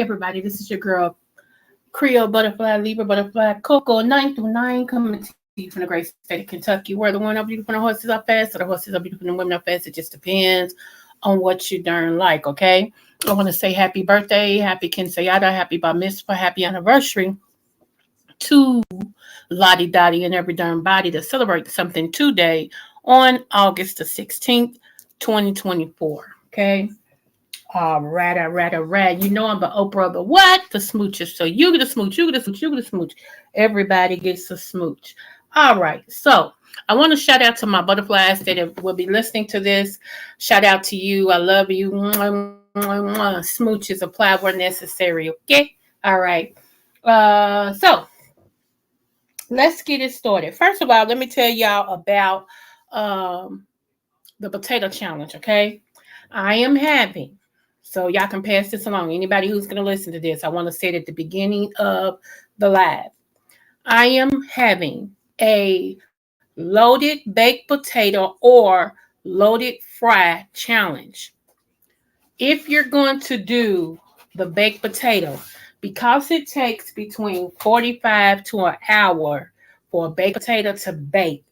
everybody, this is your girl, Creole Butterfly, Libra Butterfly, Coco, 9 through 9, coming to you from the great state of Kentucky, where the one are beautiful and the horses are fast, or the horses are beautiful and the women are fast. It just depends on what you darn like, okay? I want to say happy birthday, happy quinceañera, happy bar mitzvah, happy anniversary to Lottie Dottie and every darn body to celebrate something today on August the 16th, 2024, okay? All right. You know I'm the Oprah of the what? The smooches. So you get a smooch, you get a smooch, you get a smooch. Everybody gets a smooch. All right. So I want to shout out to my butterflies that will be listening to this. Shout out to you. I love you. Mwah, mwah, mwah. Smooches apply where necessary. Okay. All right. So let's get it started. First of all, let me tell y'all about the potato challenge. Okay. I am having. So y'all can pass this along. Anybody who's going to listen to this, I want to say it at the beginning of the live. I am having a loaded baked potato or loaded fry challenge. If you're going to do the baked potato, because it takes between 45 to an hour for a baked potato to bake,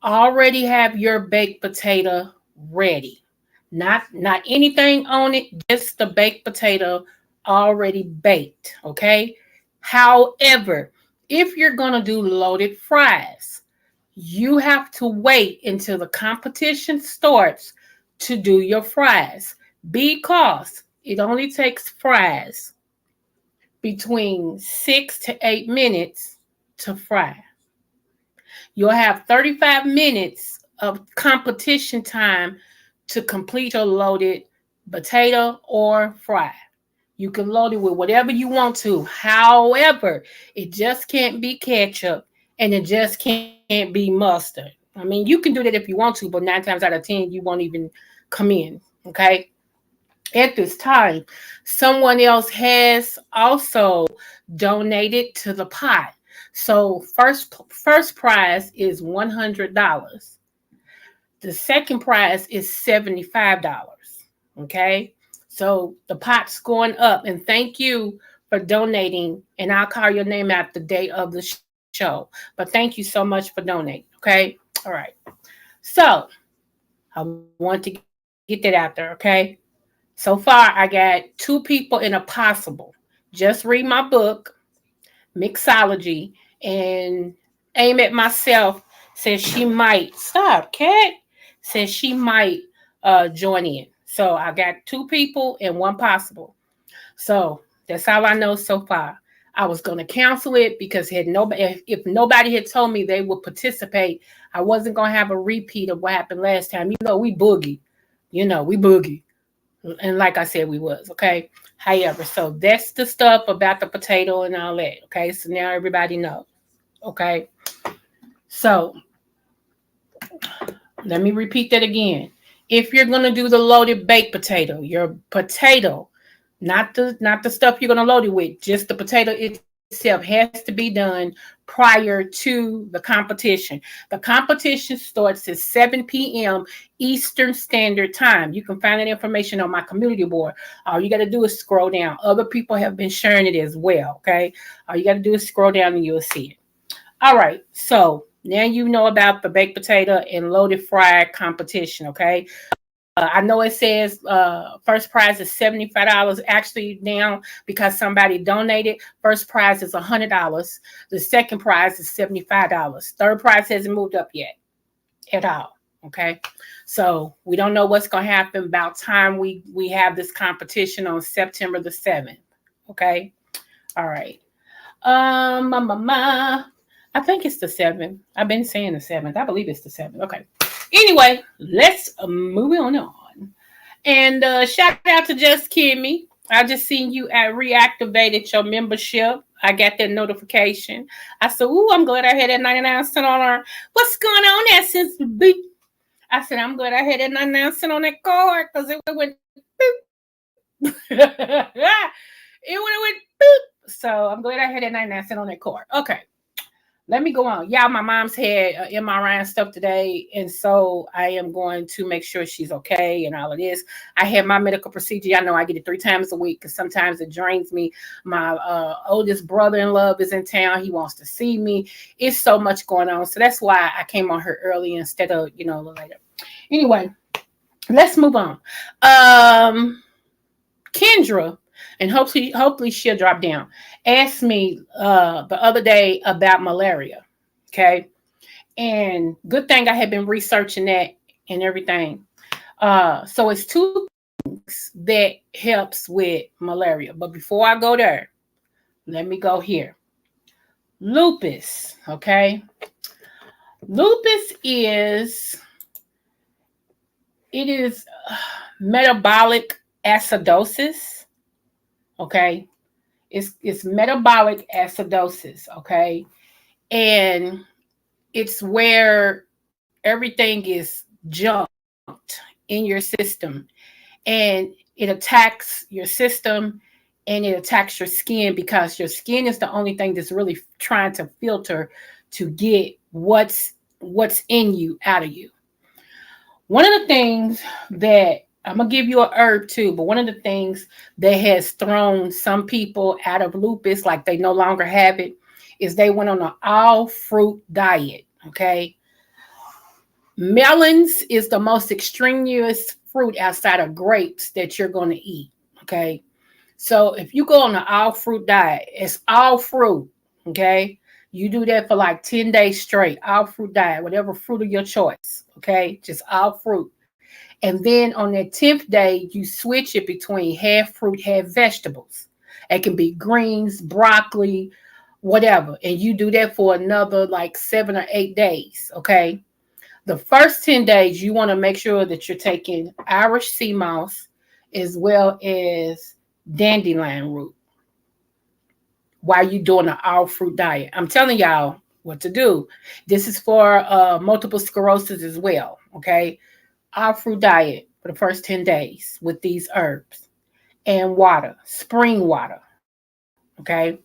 already have your baked potato ready. Not anything on it, just the baked potato already baked, okay? However, if you're going to do loaded fries, you have to wait until the competition starts to do your fries because it only takes fries between 6 to 8 minutes to fry. You'll have 35 minutes of competition time to complete your loaded potato or fry. You can load it with whatever you want to. However, it just can't be ketchup and it just can't be mustard. I mean, you can do that if you want to, but 9 times out of 10, you won't even come in. Okay. At this time, someone else has also donated to the pot. So first prize is $100. The second prize is $75. Okay. So the pot's going up. And thank you for donating. And I'll call your name out the day of the show. But thank you so much for donating. Okay. All right. So I want to get that out there. Okay. So far, I got 2 people in a possible. Just read my book, Mixology, and Aim at Myself says she might. Stop, cat. Says she might join in. So I got 2 people and 1 possible. So that's all I know so far. I was going to cancel it because if nobody had told me they would participate, I wasn't going to have a repeat of what happened last time. You know, we boogie. We boogie. And like I said, we was, okay? However, so that's the stuff about the potato and all that, okay? So now everybody knows, okay? So let me repeat that again. If you're going to do the loaded baked potato, your potato, not the stuff you're going to load it with, just the potato itself has to be done prior to the competition. The competition starts at 7 p.m. Eastern Standard Time. You can find that information on my community board. All you got to do is scroll down. Other people have been sharing it as well, okay? All you got to do is scroll down and you'll see it. All right, so now you know about the baked potato and loaded fry competition, okay? I know it says first prize is $75. Actually, now because somebody donated, first prize is $100. The second prize is $75. Third prize hasn't moved up yet at all. Okay, so we don't know what's going to happen about time we have this competition on September the 7th. Okay, all right. I think it's the 7th. I've been saying the 7th. I believe it's the 7th. Okay. Anyway, let's move on. And shout out to Just Kimmy. I just seen you reactivated your membership. I got that notification. I said, "Ooh, I'm glad I had that 99 cent on her. What's going on there, since B?" I said, "I'm glad I had that 99 cent on that card because it went boop." It would have went boop. So I'm glad I had that 99 cent on that card. Okay. let me go on. Yeah, my mom's had MRI and stuff today, and so I am going to make sure she's okay and all of this. I had my medical procedure. Y'all know I get it 3 times a week because sometimes it drains me. My oldest brother-in-law is in town. He wants to see me. It's so much going on, so that's why I came on her early instead of a little later. Anyway, let's move on. Kendra, and hopefully she'll drop down, asked me the other day about malaria. Okay. And good thing I had been researching that and everything. So it's two things that helps with malaria. But before I go there, let me go here. Lupus. Okay. Lupus is metabolic acidosis. Okay. It's metabolic acidosis. Okay. And it's where everything is junked in your system, and it attacks your system, and it attacks your skin because your skin is the only thing that's really trying to filter to get what's in you out of you. One of the things that I'm gonna give you a herb too, but one of the things that has thrown some people out of lupus, like they no longer have it, is they went on an all fruit diet. Okay. Melons is the most extraneous fruit outside of grapes that you're going to eat. Okay. So if you go on an all fruit diet, it's all fruit. Okay. You do that for like 10 days straight, all fruit diet, whatever fruit of your choice. Okay. Just all fruit. And then on that 10th day, you switch it between half fruit, half vegetables. It can be greens, broccoli, whatever. And you do that for another like 7 or 8 days. Okay. The first 10 days, you want to make sure that you're taking Irish sea moss as well as dandelion root while you're doing an all fruit diet. I'm telling y'all what to do. This is for multiple sclerosis as well. Okay. All fruit diet for the first 10 days with these herbs and water, spring water. Okay.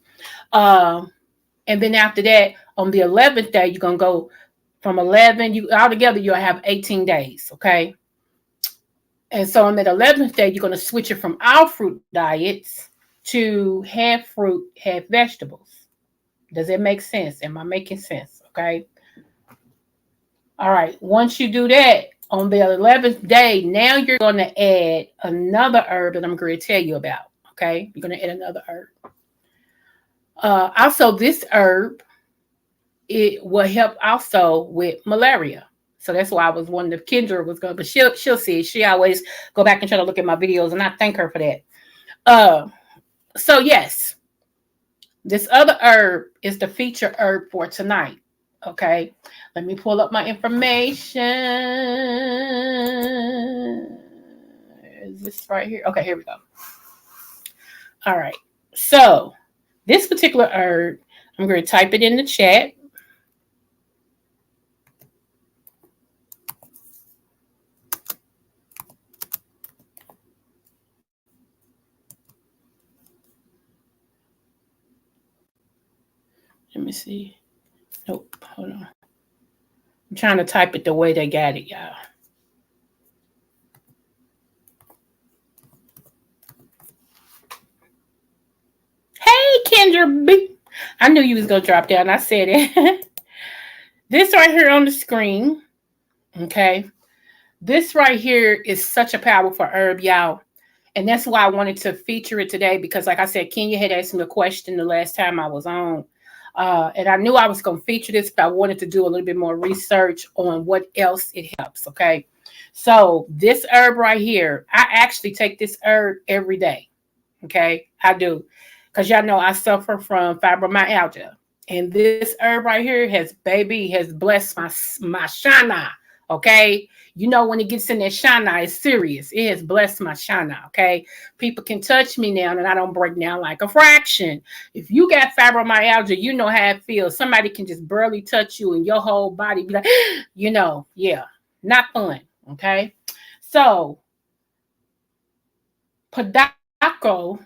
Um, and then after that, on the 11th day, you're going to go from 11, you altogether, you'll have 18 days. Okay. And so on that 11th day, you're going to switch it from all fruit diets to half fruit, half vegetables. Does it make sense? Am I making sense? Okay. All right. Once you do that, on the 11th day, now you're going to add another herb that I'm going to tell you about. Okay. You're going to add another herb. Also, this herb, it will help also with malaria. So that's why I was wondering if Kendra was going, but she'll see. She always go back and try to look at my videos, and I thank her for that. So yes, this other herb is the feature herb for tonight. Okay, let me pull up my information. Is this right here? Okay, here we go. All right, so this particular herb, I'm going to type it in the chat. Let me see. Nope, hold on. I'm trying to type it the way they got it, y'all. Hey, Kendra B. I knew you was going to drop down. I said it. This right here on the screen, okay? This right here is such a powerful herb, y'all. And that's why I wanted to feature it today because, like I said, Kenya had asked me a question the last time I was on. And I knew I was going to feature this, but I wanted to do a little bit more research on what else it helps, okay? So this herb right here, I actually take this herb every day, okay? I do. Because y'all know I suffer from fibromyalgia. And this herb right here has blessed my shana, okay? You know, when it gets in that shana, it's serious. It has blessed my shana, okay? People can touch me now and I don't break down like a fraction. If you got fibromyalgia, you know how it feels. Somebody can just barely touch you and your whole body be like, yeah, not fun, okay? So, Padako,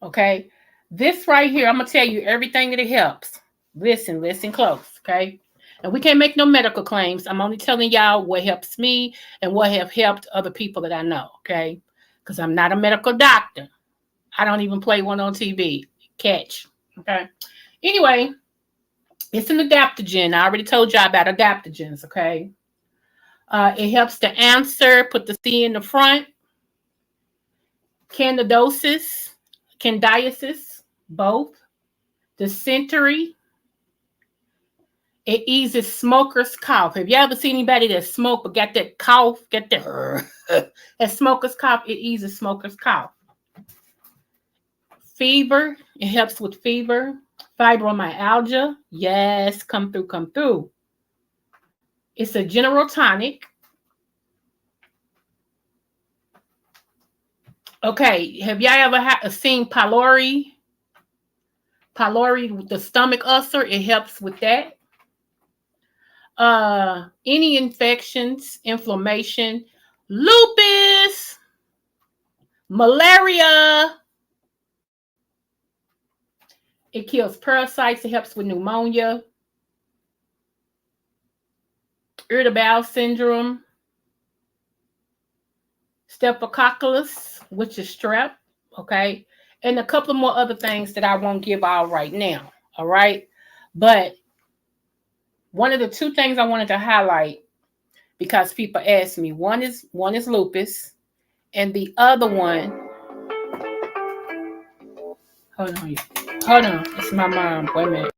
okay? This right here, I'm going to tell you everything that it helps. Listen close, okay? And we can't make no medical claims. I'm only telling y'all what helps me and what have helped other people that I know, okay? Because I'm not a medical doctor. I don't even play one on TV. Catch, okay? Anyway, it's an adaptogen. I already told y'all about adaptogens, okay? It helps to answer, put the C in the front. Candidosis, candidiasis, both. Dysentery. It eases smoker's cough. Have you ever seen anybody that smoke but got that cough, got that, that smoker's cough? It eases smoker's cough. Fever, it helps with fever. Fibromyalgia, yes, come through, come through. It's a general tonic. Okay, have y'all ever seen pylori? Pylori, the stomach ulcer, it helps with that. Any infections, inflammation, lupus, malaria. It kills parasites. It helps with pneumonia, irritable bowel syndrome, staphylococcus, which is strep, okay? And a couple of more other things that I won't give out right now, all right? But one of the two things I wanted to highlight, because people ask me, one is lupus, and the other one, hold on, it's my mom. Wait a minute.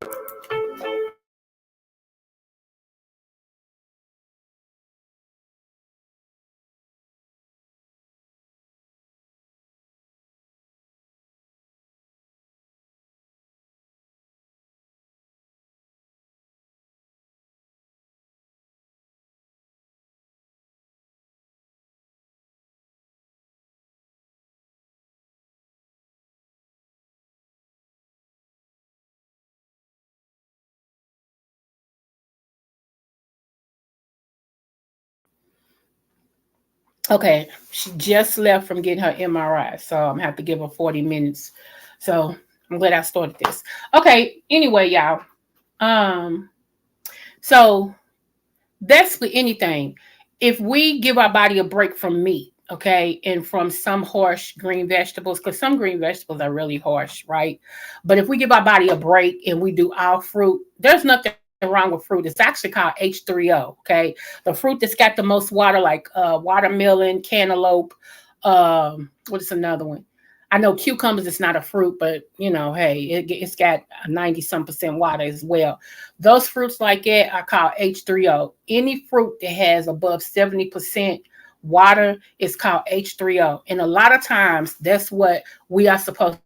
Okay, she just left from getting her MRI, so I'm gonna have to give her 40 minutes. So I'm glad I started this. Okay, anyway, y'all. So that's with anything. If we give our body a break from meat, okay, and from some harsh green vegetables, because some green vegetables are really harsh, right? But if we give our body a break and we do our fruit, there's nothing wrong with fruit. It's actually called H3O, okay? The fruit that's got the most water, like watermelon, cantaloupe. What is another one? I know cucumbers is not a fruit, but you know, hey, it's got 90 some percent water as well. Those fruits like that are called H3O. Any fruit that has above 70% water is called H3O. And a lot of times that's what we are supposed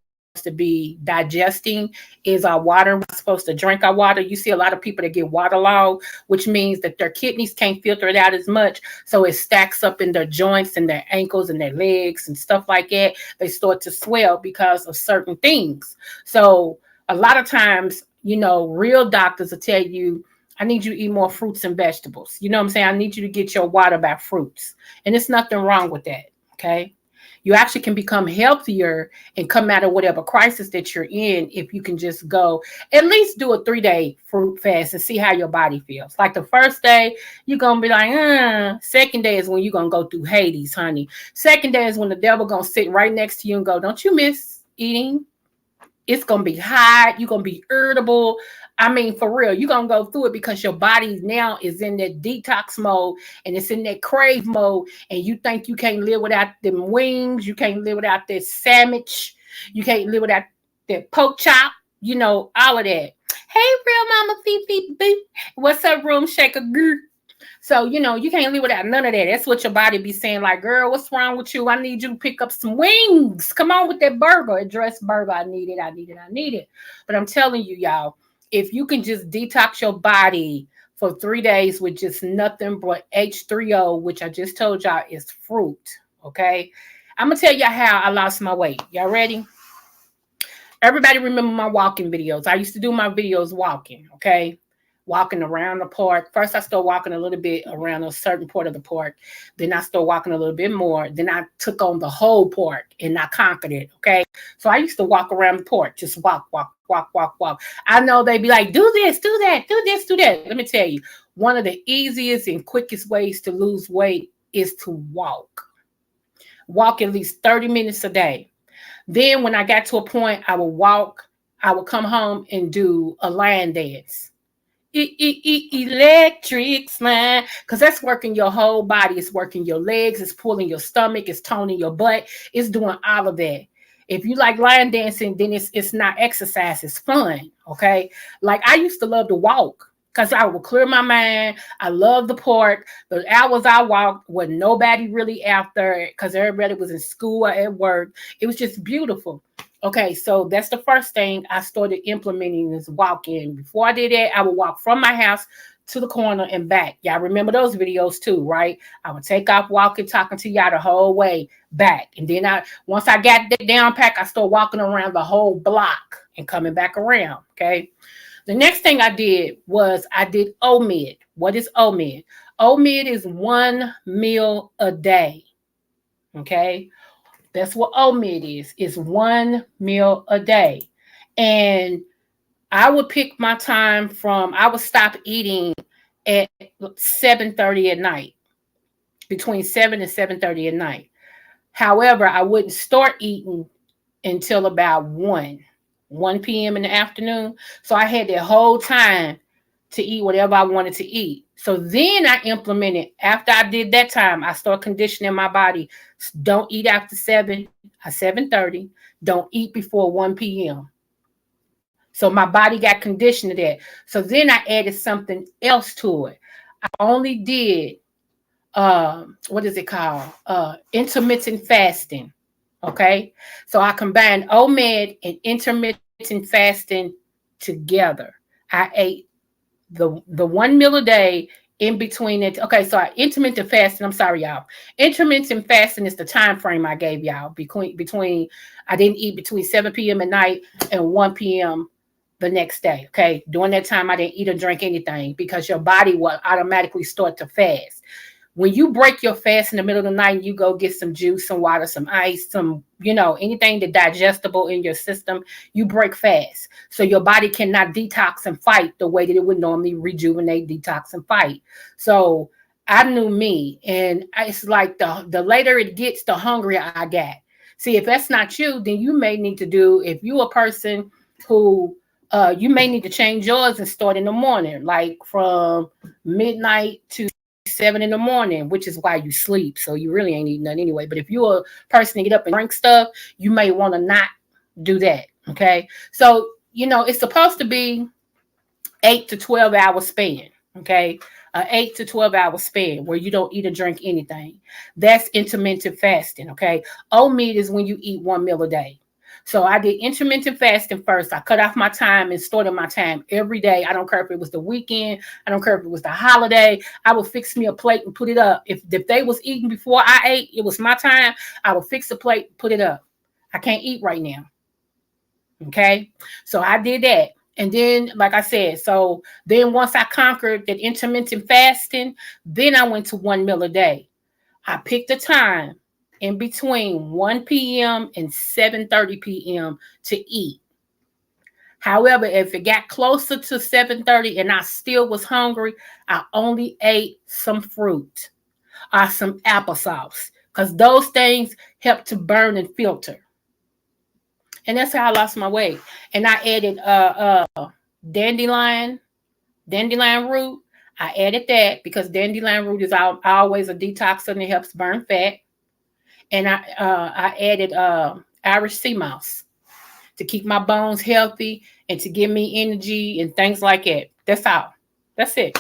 to be digesting is our water. We're supposed to drink our water. You see a lot of people that get waterlogged, which means that their kidneys can't filter it out as much. So it stacks up in their joints and their ankles and their legs and stuff like that. They start to swell because of certain things. So a lot of times, you know, real doctors will tell you, I need you to eat more fruits and vegetables. You know what I'm saying? I need you to get your water by fruits. And there's nothing wrong with that. Okay. You actually can become healthier and come out of whatever crisis that you're in if you can just go at least do a 3-day fruit fast and see how your body feels. Like the first day, you're going to be like, Second day is when you're going to go through Hades, honey. Second day is when the devil going to sit right next to you and go, don't you miss eating? It's going to be hot. You're going to be irritable. I mean, for real, you're going to go through it because your body now is in that detox mode and it's in that crave mode. And you think you can't live without them wings. You can't live without that sandwich. You can't live without that pork chop, you know, all of that. Hey, real mama, Fifi, boo. What's up, room shaker? Grr. So, you know, you can't live without none of that. That's what your body be saying, like, girl, what's wrong with you? I need you to pick up some wings. Come on with that burger, a dressed burger. I need it, I need it, I need it. But I'm telling you, y'all, if you can just detox your body for 3 days with just nothing but H3O, which I just told y'all is fruit, okay? I'm going to tell y'all how I lost my weight. Y'all ready? Everybody remember my walking videos. I used to do my videos walking, okay? walking around the park. First, I started walking a little bit around a certain part of the park. Then I started walking a little bit more. Then I took on the whole park and I conquered it. Okay. So I used to walk around the park, just walk, walk, walk, walk, walk. I know they'd be like, do this, do that, do this, do that. Let me tell you, one of the easiest and quickest ways to lose weight is to walk. Walk at least 30 minutes a day. Then when I got to a point, I would come home and do a line dance. Electric slime, because that's working your whole body. It's working your legs, it's pulling your stomach, it's toning your butt, it's doing all of that. If you like line dancing, then it's not exercise, it's fun. Okay. Like I used to love to walk because I would clear my mind. I love the park. The hours I walked with nobody really after because everybody was in school or at work. It was just beautiful. Okay, so that's the first thing I started implementing is walking. Before I did that, I would walk from my house to the corner and back. Y'all remember those videos too, right? I would take off walking, talking to y'all the whole way back. And then once I got that down pack, I started walking around the whole block and coming back around. Okay. The next thing I did was I did OMID. What is OMID? OMID is 1 meal a day. Okay. That's what OMID is. It's 1 meal a day. And I would pick my time I would stop eating at 7:30 at night, between 7 and 7:30 at night. However, I wouldn't start eating until about 1 p.m. in the afternoon. So I had that whole time to eat whatever I wanted to eat. So then I implemented, after I did that time, I started conditioning my body. Don't eat after 7:30. Don't eat before 1 p.m. So my body got conditioned to that. So then I added something else to it. I only did, what is it called? Intermittent fasting. Okay. So I combined OMED and intermittent fasting together. I ate the 1 meal a day in between it. Okay, so intermittent fasting. I'm sorry, y'all. Intermittent fasting is the time frame I gave y'all between I didn't eat between 7 p.m. at night and 1 p.m. the next day. Okay, during that time I didn't eat or drink anything because your body will automatically start to fast. When you break your fast in the middle of the night, you go get some juice, some water, some ice, anything that digestible in your system, you break fast. So your body cannot detox and fight the way that it would normally rejuvenate, detox, and fight. So I knew me. And it's like the later it gets, the hungrier I got. See, if that's not you, then you may need to if you're a person who you may need to change yours and start in the morning, like from midnight to 7 in the morning, which is why you sleep. So you really ain't eating nothing anyway. But if you're a person to get up and drink stuff, you may want to not do that. Okay. So, it's supposed to be 8 to 12 hour span. Okay. 8 to 12 hour span where you don't eat or drink anything. That's intermittent fasting. Okay. OMID is when you eat 1 meal a day. So I did intermittent fasting first. I cut off my time and started my time every day. I don't care if it was the weekend. I don't care if it was the holiday. I would fix me a plate and put it up. If they was eating before I ate, it was my time. I would fix a plate, put it up. I can't eat right now. Okay. So I did that. And then, like I said, so then once I conquered that intermittent fasting, then I went to 1 meal a day. I picked a time in between 1 p.m. and 7:30 p.m. to eat. However, if it got closer to 7:30 and I still was hungry, I only ate some fruit or some applesauce because those things help to burn and filter. And that's how I lost my weight. And I added dandelion root. I added that because dandelion root is always a detoxer and it helps burn fat. And I added Irish sea moss to keep my bones healthy and to give me energy and things like that. That's all. That's it.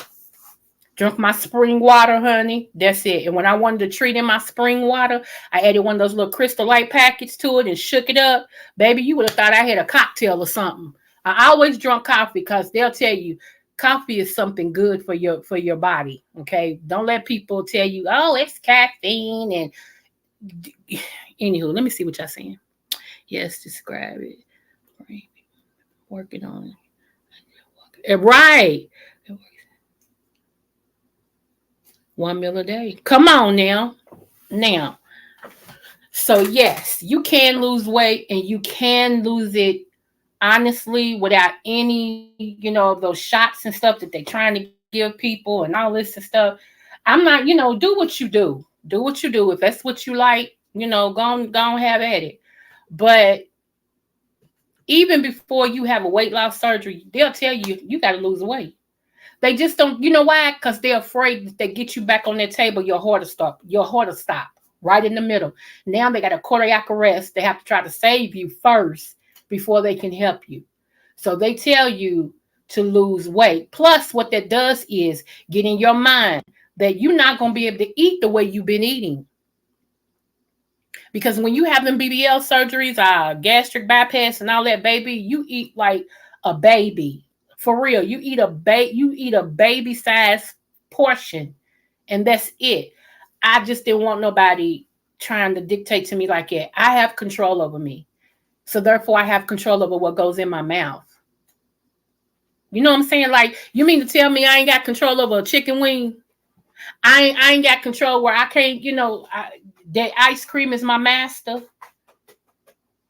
Drink my spring water, honey. That's it. And when I wanted to treat in my spring water, I added one of those little Crystal Light packets to it and shook it up. Baby, you would have thought I had a cocktail or something. I always drunk coffee because they'll tell you coffee is something good for your body. Okay. Don't let people tell you, oh, it's caffeine. And anywho, let me see what y'all saying. Yes, describe it. Working on it. Right. 1 meal a day. Come on now. Now, so yes, you can lose weight and you can lose it honestly without any, of those shots and stuff that they trying to give people and all this and stuff. I'm not, do what you do. Do what you do. If that's what you like, go on have at it. But even before you have a weight loss surgery, they'll tell you you got to lose weight. They just don't, you know why? Because they're afraid that they get you back on that table, your heart will stop. Your heart will stop right in the middle. Now they got a cardiac arrest. They have to try to save you first before they can help you. So they tell you to lose weight. Plus, what that does is get in your mind that you're not going to be able to eat the way you've been eating. Because when you have them BBL surgeries, gastric bypass and all that, baby, you eat like a baby. For real, you eat a baby size portion, and that's it. I just didn't want nobody trying to dictate to me like that. I have control over me. So therefore I have control over what goes in my mouth. You know what I'm saying? Like, you mean to tell me I ain't got control over a chicken wing? I ain't got control where I can't, that ice cream is my master.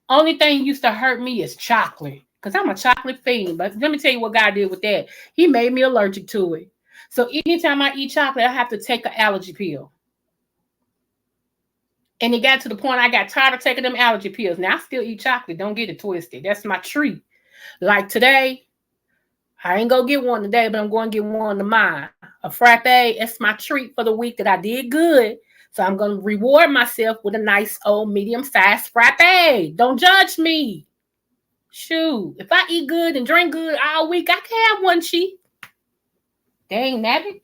Only thing used to hurt me is chocolate. Because I'm a chocolate fiend. But let me tell you what God did with that. He made me allergic to it. So anytime I eat chocolate, I have to take an allergy pill. And it got to the point I got tired of taking them allergy pills. Now I still eat chocolate. Don't get it twisted. That's my treat. Like today, I ain't gonna get one today, but I'm going to get one tomorrow. A frappe, that's my treat for the week that I did good. So I'm going to reward myself with a nice old medium-sized frappe. Don't judge me. Shoot, if I eat good and drink good all week, I can have one cheat. Dang, nabbit.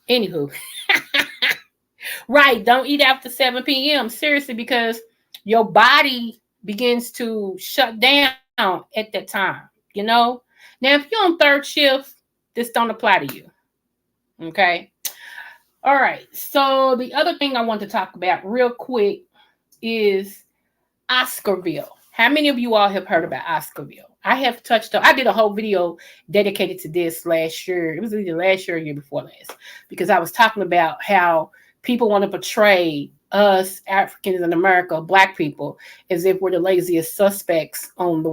Anywho. Right, don't eat after 7 p.m. Seriously, because your body begins to shut down at that time. Now, if you're on third shift, this don't apply to you. Okay. All right. So the other thing I want to talk about real quick is Oscarville. How many of you all have heard about Oscarville? I did a whole video dedicated to this last year. It was either last year or year before last, because I was talking about how people want to portray us Africans in America, Black people, as if we're the laziest suspects on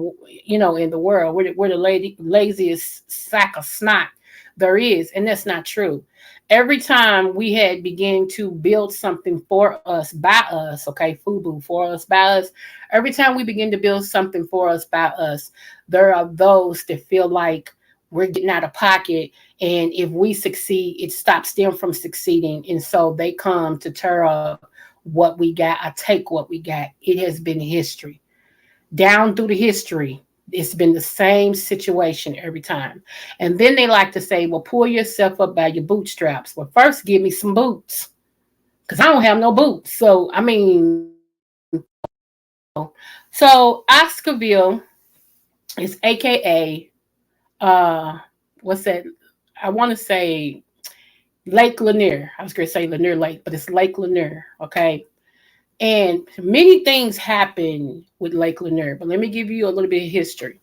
in the world. We're the laziest sack of snot there is, and that's not true. Every time we had begun to build something for us, by us, okay, FUBU, for us, by us, every time we begin to build something for us, by us, there are those that feel like we're getting out of pocket, and if we succeed, it stops them from succeeding, and so they come to tear up what we got. I take what we got. It has been history. Down through the history, it's been the same situation every time. And then they like to say, well, pull yourself up by your bootstraps. Well, first give me some boots, because I don't have no boots. So, so Oscarville is AKA, what's that? I want to say Lake Lanier. I was going to say Lanier Lake, but it's Lake Lanier, okay? And many things happen with Lake Lanier, but let me give you a little bit of history.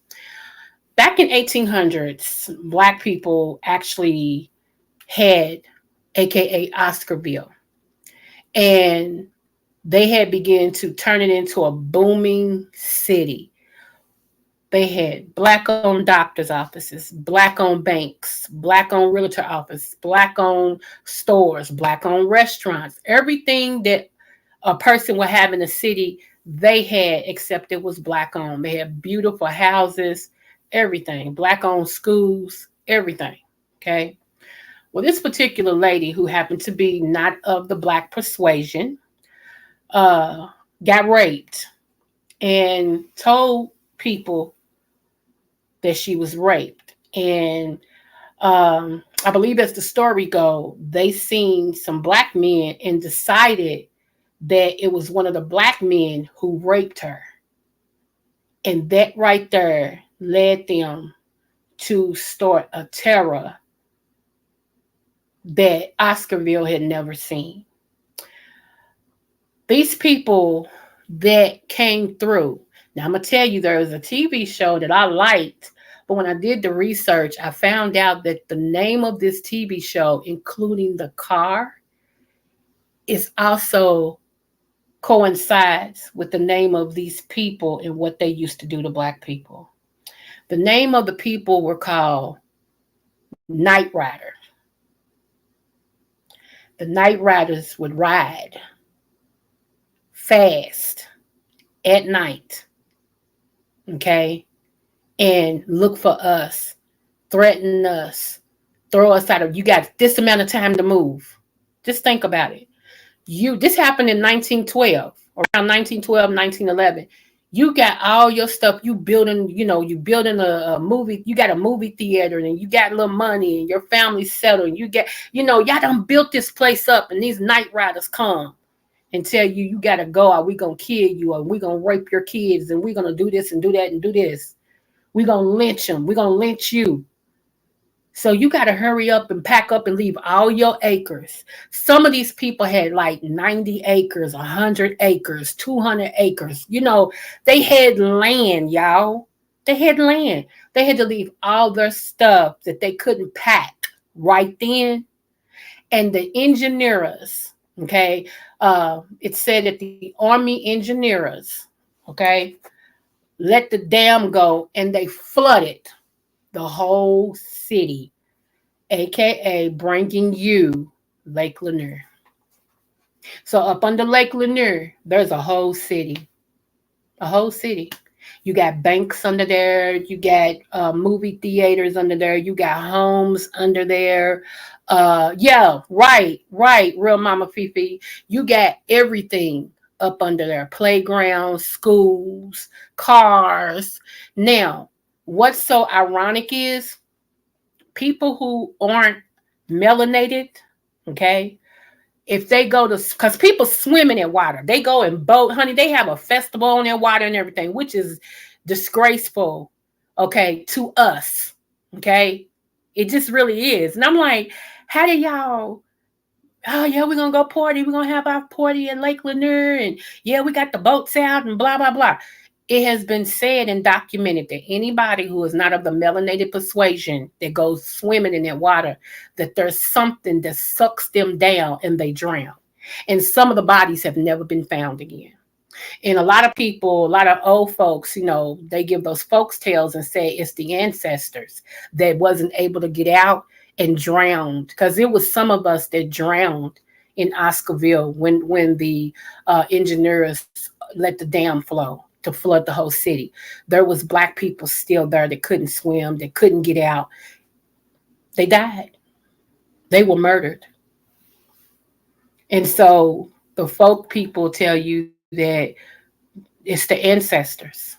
Back in 1800s, Black people actually had AKA Oscarville, and they had begun to turn it into a booming city. They had Black-owned doctor's offices, Black-owned banks, Black-owned realtor office, Black-owned stores, Black-owned restaurants. Everything that a person would have in the city, they had, except it was Black-owned. They had beautiful houses, everything. Black-owned schools, everything. Okay. Well, this particular lady, who happened to be not of the Black persuasion, got raped and told people that she was raped. And I believe, as the story goes, they seen some Black men and decided that it was one of the Black men who raped her. And that right there led them to start a terror that Oscarville had never seen. These people that came through. Now, I'm going to tell you, there was a TV show that I liked, but when I did the research, I found out that the name of this TV show, including the car it's also coincides with the name of these people and what they used to do to black people. The name of the people were called Night Rider. The Night Riders would ride fast at night, okay, and look for us, threaten us, throw us out of. You got this amount of time to move. Just think about it. This happened in 1912, around 1912, 1911. You got all your stuff. You building, you building a movie. You got a movie theater, and you got a little money, and your family's settled. And you get, y'all done built this place up, and these night riders come and tell you you gotta go, or we gonna kill you, or we gonna rape your kids, and we gonna do this and do that and do this. We gonna lynch them. We gonna lynch you. So you got to hurry up and pack up and leave all your acres. Some of these people had like 90 acres, 100 acres, 200 acres. They had land, y'all. They had land. They had to leave all their stuff that they couldn't pack right then. And the engineers, okay, it said that the Army engineers, okay, let the dam go and they flooded the whole city, aka bringing you Lake Lanier. So up under Lake Lanier, there's a whole city. A whole city. You got banks under there. You got movie theaters under there. You got homes under there. Yeah, right. Real Mama Fifi. You got everything up under there. Playgrounds, schools, cars. Now, what's so ironic is people who aren't melanated, okay, if they go to, because people swim in that water, they go and boat, honey, they have a festival on their water and everything, which is disgraceful, okay, to us, okay, it just really is. And I'm like, how do y'all, oh yeah, we're gonna go party, we're gonna have our party in Lake Lanier, and yeah, we got the boats out and blah blah blah. It has been said and documented that anybody who is not of the melanated persuasion that goes swimming in that water, that there's something that sucks them down and they drown. And some of the bodies have never been found again. And a lot of people, a lot of old folks, they give those folks tales and say it's the ancestors that wasn't able to get out and drowned. Because it was some of us that drowned in Oscarville when the engineers let the dam flow to flood the whole city. There was black people still there that couldn't swim, that couldn't get out. They died. They were murdered. And so the folk people tell you that it's the ancestors.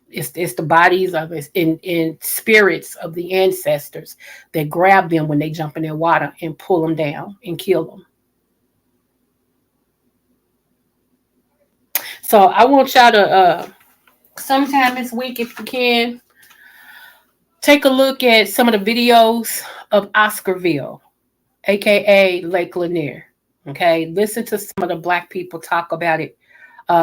It's the bodies of it in spirits of the ancestors that grab them when they jump in their water and pull them down and kill them. So I want y'all to sometime this week, if you can, take a look at some of the videos of Oscarville, aka Lake Lanier. Okay, listen to some of the black people talk about it.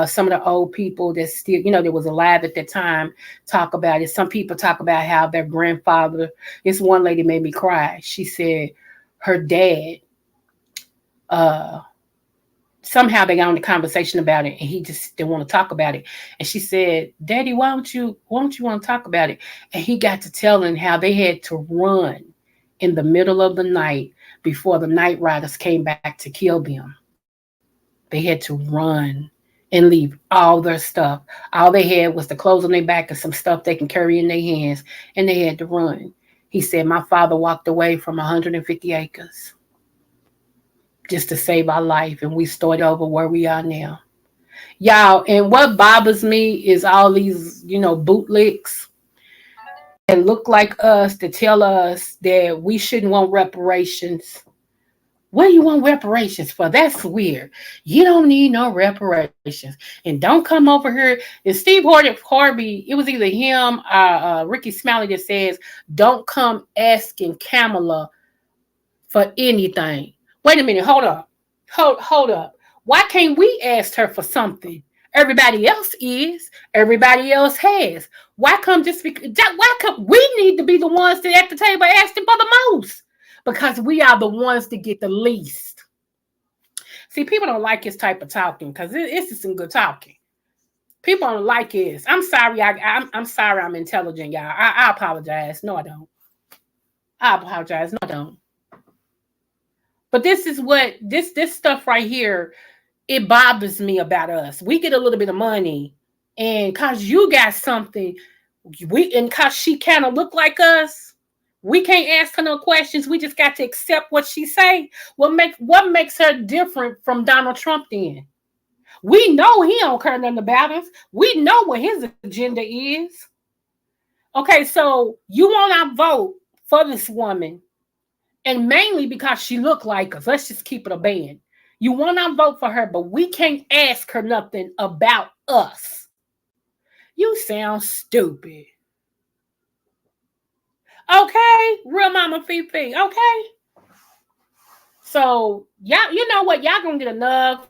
Some of the old people that still, that was alive at that time, talk about it. Some people talk about how their grandfather. This one lady made me cry. She said her dad. Somehow they got on the conversation about it, and he just didn't want to talk about it. And she said, "Daddy, why don't you want to talk about it?" And he got to telling how they had to run in the middle of the night before the night riders came back to kill them. They had to run and leave all their stuff. All they had was the clothes on their back and some stuff they can carry in their hands, and they had to run. He said, "My father walked away from 150 acres. Just to save our life, and we started over where we are now." Y'all, and what bothers me is all these, bootlicks that look like us to tell us that we shouldn't want reparations. What do you want reparations for? That's weird. You don't need no reparations. And don't come over here. And Steve Harvey, it was either him or Ricky Smiley that says, don't come asking Kamala for anything. Wait a minute. Hold up. Hold up. Why can't we ask her for something? Everybody else is. Everybody else has. Why come we need to be the ones that at the table asking for the most? Because we are the ones that get the least. See, people don't like his type of talking because it's just some good talking. People don't like his. I'm sorry. I'm sorry. I'm intelligent, y'all. I apologize. No, I don't. I apologize. No, I don't. But this is what this stuff right here. It bothers me about us. We get a little bit of money, and cause you got something, and cause she kind of look like us, we can't ask her no questions. We just got to accept what she say. What makes her different from Donald Trump then? We know he don't care nothing about us. We know what his agenda is. Okay, so you want our vote for this woman, and mainly because she looked like us. Let's just keep it a band. You want our vote for her, but we can't ask her nothing about us. You sound stupid. Okay, real mama Fifi. Okay. So y'all, you know what? Y'all gonna get enough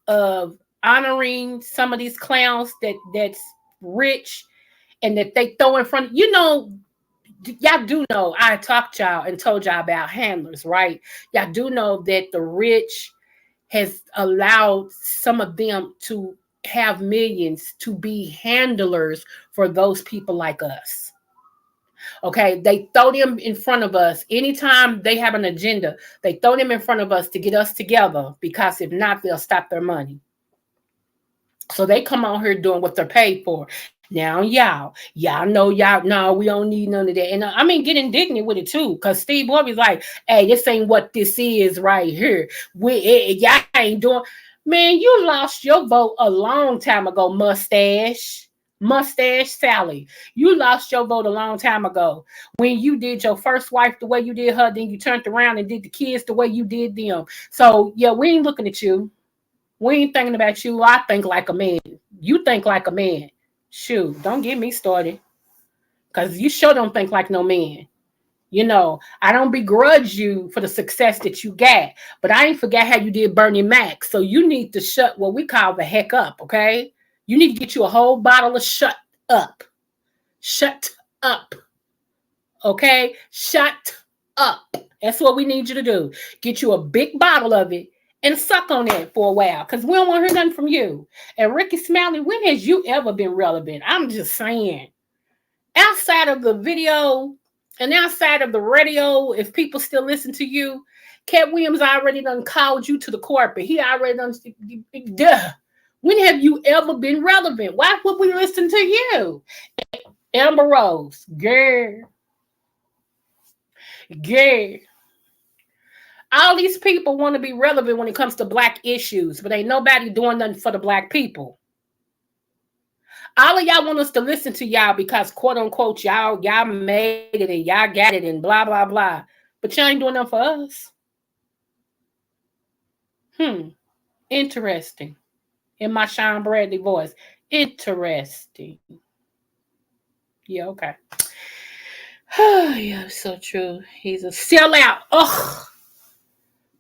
of honoring some of these clowns that's rich and that they throw in front of, y'all do know I talked y'all and told y'all about handlers, right? Y'all do know that the rich has allowed some of them to have millions to be handlers for those people like us. Okay, they throw them in front of us anytime they have an agenda. They throw them in front of us to get us together because if not, they'll stop their money. So they come out here doing what they're paid for. Now, y'all know no, we don't need none of that. And I mean, get indignant with it too, because Steve Harvey's like, hey, this ain't what this is right here. Y'all ain't doing, man, you lost your vote a long time ago, Mustache Sally. You lost your vote a long time ago when you did your first wife the way you did her, then you turned around and did the kids the way you did them. So, yeah, we ain't looking at you. We ain't thinking about you. I think like a man. You think like a man. Shoot, don't get me started. Because you sure don't think like no man. I don't begrudge you for the success that you got. But I ain't forgot how you did Bernie Mac. So you need to shut what we call the heck up, okay? You need to get you a whole bottle of shut up. Shut up. Okay? Shut up. That's what we need you to do. Get you a big bottle of it and suck on it for a while, because we don't want to hear nothing from you. And Ricky Smiley, when has you ever been relevant? I'm just saying. Outside of the video and outside of the radio, if people still listen to you, Cat Williams already done called you to the corporate. He already done, duh. When have you ever been relevant? Why would we listen to you? Amber Rose, girl. All these people want to be relevant when it comes to black issues, but ain't nobody doing nothing for the black people. All of y'all want us to listen to y'all because, quote unquote, y'all made it and y'all got it and blah, blah, blah. But y'all ain't doing nothing for us. Interesting. In my Sean Bradley voice. Interesting. Yeah, okay. Yeah, so true. He's a sellout. Ugh.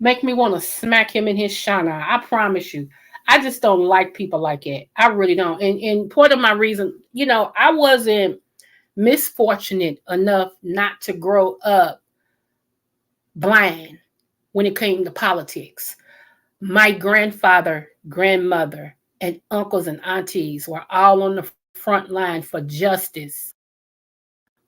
Make me want to smack him in his shana. I promise you. I just don't like people like that. I really don't. And part of my reason, I wasn't misfortunate enough not to grow up blind when it came to politics. My grandfather, grandmother, and uncles and aunties were all on the front line for justice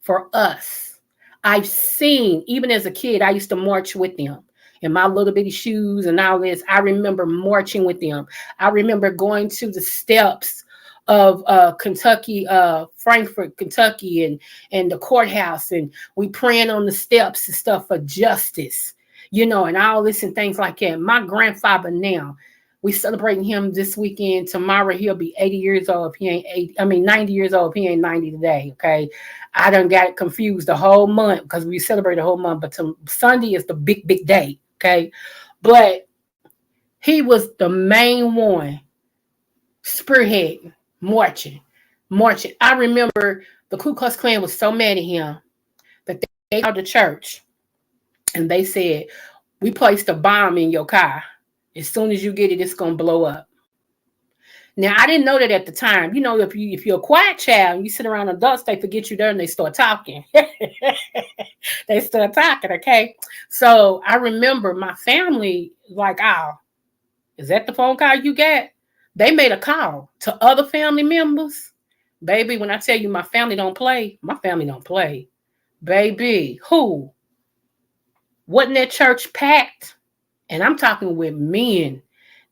for us. I've seen, even as a kid, I used to march with them. In my little bitty shoes and all this, I remember marching with them. I remember going to the steps of Kentucky, Frankfort, Kentucky, and the courthouse, and we praying on the steps and stuff for justice, and all this and things like that. My grandfather now, we celebrating him this weekend. Tomorrow he'll be 80 years old if he ain't 90 years old if he ain't 90 today, okay? I done got confused the whole month because we celebrate the whole month, but Sunday is the big, big day. Okay, but he was the main one spearheading, marching. I remember the Ku Klux Klan was so mad at him that they called the church and they said, we placed a bomb in your car. As soon as you get it, it's going to blow up. Now, I didn't know that at the time. If you're a quiet child and you sit around adults, they forget you there and they start talking. They start talking, okay? So I remember my family like, oh, Is that the phone call you got? They made a call to other family members. Baby, when I tell you my family don't play, my family don't play. Baby, who? Wasn't that church packed? And I'm talking with men.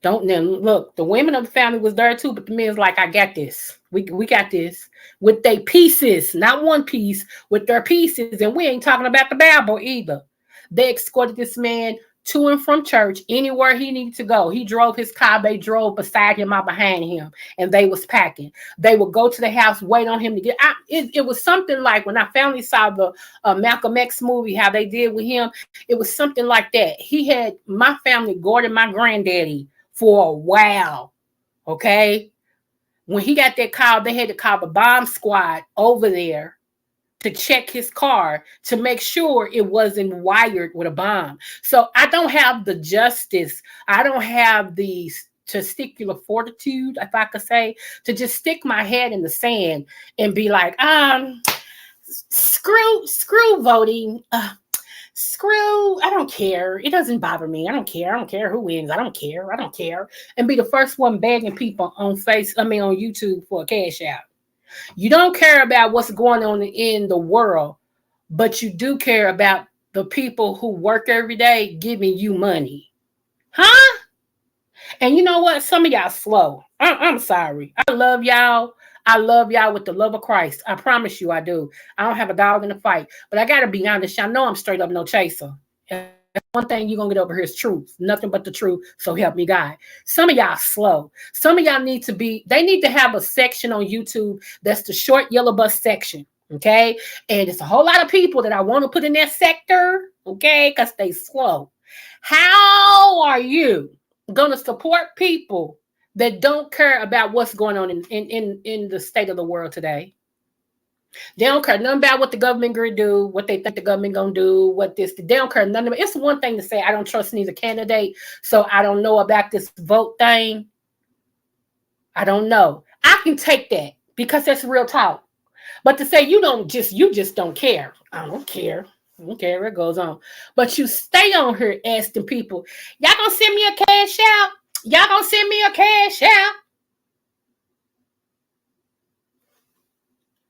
Don't then look, the women of the family was there too, but the men's like, I got this. We got this. With their pieces, not one piece, with their pieces. And we ain't talking about the Bible either. They escorted this man to and from church, anywhere he needed to go. He drove his car, they drove beside him or behind him, and they was packing. They would go to the house, wait on him to get out. It was something like when I finally saw the Malcolm X movie, how they did with him. It was something like that. He had my family guarding my granddaddy for a while, okay? When he got that call, they had to call the bomb squad over there to check his car to make sure it wasn't wired with a bomb. So I don't have the justice. I don't have the testicular fortitude, if I could say, to just stick my head in the sand and be like, screw voting. Screw, I don't care. It doesn't bother me. I don't care. I don't care who wins. I don't care. I don't care. And be the first one begging people on YouTube for a cash out. You don't care about what's going on in the world, but you do care about the people who work every day giving you money. Huh? And you know what? Some of y'all slow. I'm sorry. I love y'all. I love y'all with the love of Christ. I promise you I do. I don't have a dog in the fight. But I got to be honest. Y'all know I'm straight up no chaser. One thing you're going to get over here is truth. Nothing but the truth. So help me God. Some of y'all slow. Some of y'all need to have a section on YouTube that's the short yellow bus section. Okay. And it's a whole lot of people that I want to put in that sector. Okay. Because they slow. How are you going to support people that don't care about what's going on in the state of the world today? They don't care nothing about what the government gonna do, what they think the government gonna do, they don't care nothing about. It's one thing to say I don't trust neither candidate, so I don't know about this vote thing. I don't know. I can take that because that's real talk. But to say you just don't care. I don't care. I don't care. It goes on. But you stay on here asking people, y'all gonna send me a cash out? Y'all gonna send me a cash out?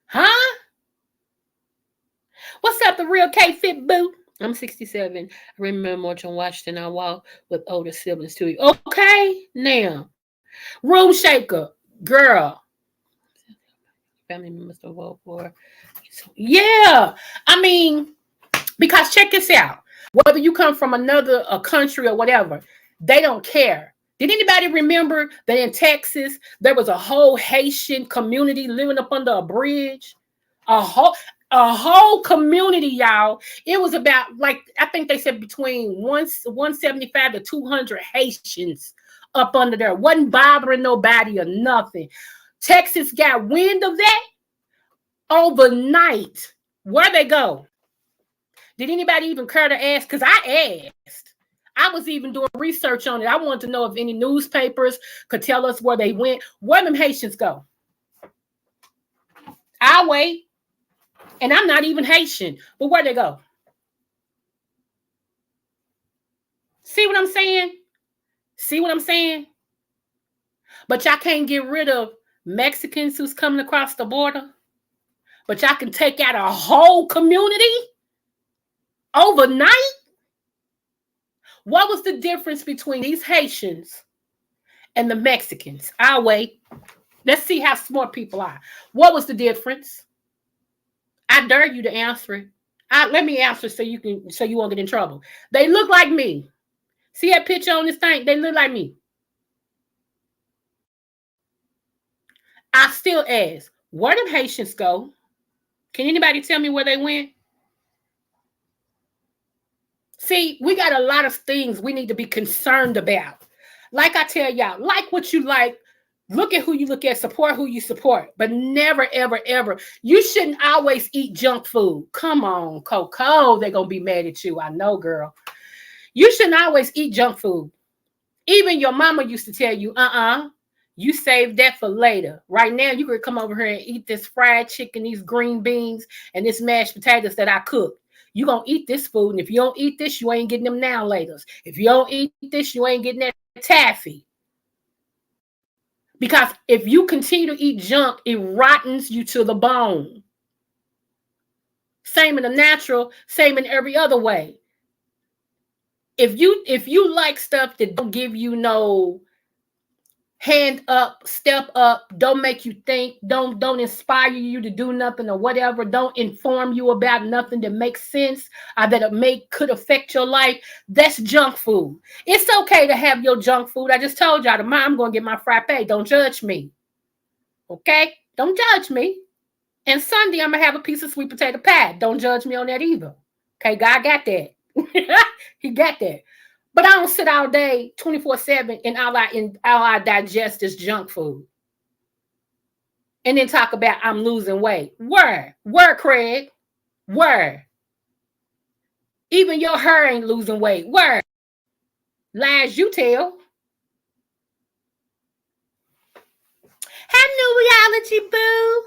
Huh? What's up, the real K-Fit boo? I'm 67. I remember watching Washington. I walk with older siblings too. Okay, now. Room shaker, girl. Family members to vote for. Yeah. I mean, because check this out. Whether you come from a country or whatever, they don't care. Did anybody remember that in Texas, there was a whole Haitian community living up under a bridge? A whole community, y'all. It was about, like, I think they said between 175 to 200 Haitians up under there. Wasn't bothering nobody or nothing. Texas got wind of that overnight. Where'd they go? Did anybody even care to ask? Because I asked. I was even doing research on it. I wanted to know if any newspapers could tell us where they went. Where them Haitians go? I'll wait. And I'm not even Haitian. But where'd they go? See what I'm saying? See what I'm saying? But y'all can't get rid of Mexicans who's coming across the border. But y'all can take out a whole community overnight. What was the difference between these Haitians and the Mexicans? I'll wait. Let's see how smart people are. What was the difference? I dare you to answer it. Let me answer so you won't get in trouble. They look like me. See that picture on this thing? They look like me. I still ask, where did Haitians go? Can anybody tell me where they went? See, we got a lot of things we need to be concerned about. Like I tell y'all, like what you like, look at who you look at, support who you support, but never, ever, ever. You shouldn't always eat junk food. Come on, Coco, they're going to be mad at you. I know, girl. You shouldn't always eat junk food. Even your mama used to tell you, you save that for later. Right now, you could come over here and eat this fried chicken, these green beans, and this mashed potatoes that I cooked. You're going to eat this food, and if you don't eat this, you ain't getting them now later. If you don't eat this, you ain't getting that taffy. Because if you continue to eat junk, it rottens you to the bone. Same in the natural, same in every other way. If you like stuff that don't give you no hand up, step up, don't make you think, don't inspire you to do nothing or whatever, don't inform you about nothing that makes sense or that could affect your life, that's junk food. It's okay to have your junk food. I just told y'all tomorrow I'm going to get my frappe. Don't judge me. Okay? Don't judge me. And Sunday I'm going to have a piece of sweet potato pie. Don't judge me on that either. Okay, God got that. He got that. But I don't sit all day 24/7 and all I digest is junk food. And then talk about I'm losing weight. Where, Craig? Where? Even your hair ain't losing weight. Where? Lies you tell. Hi, New Reality Boo.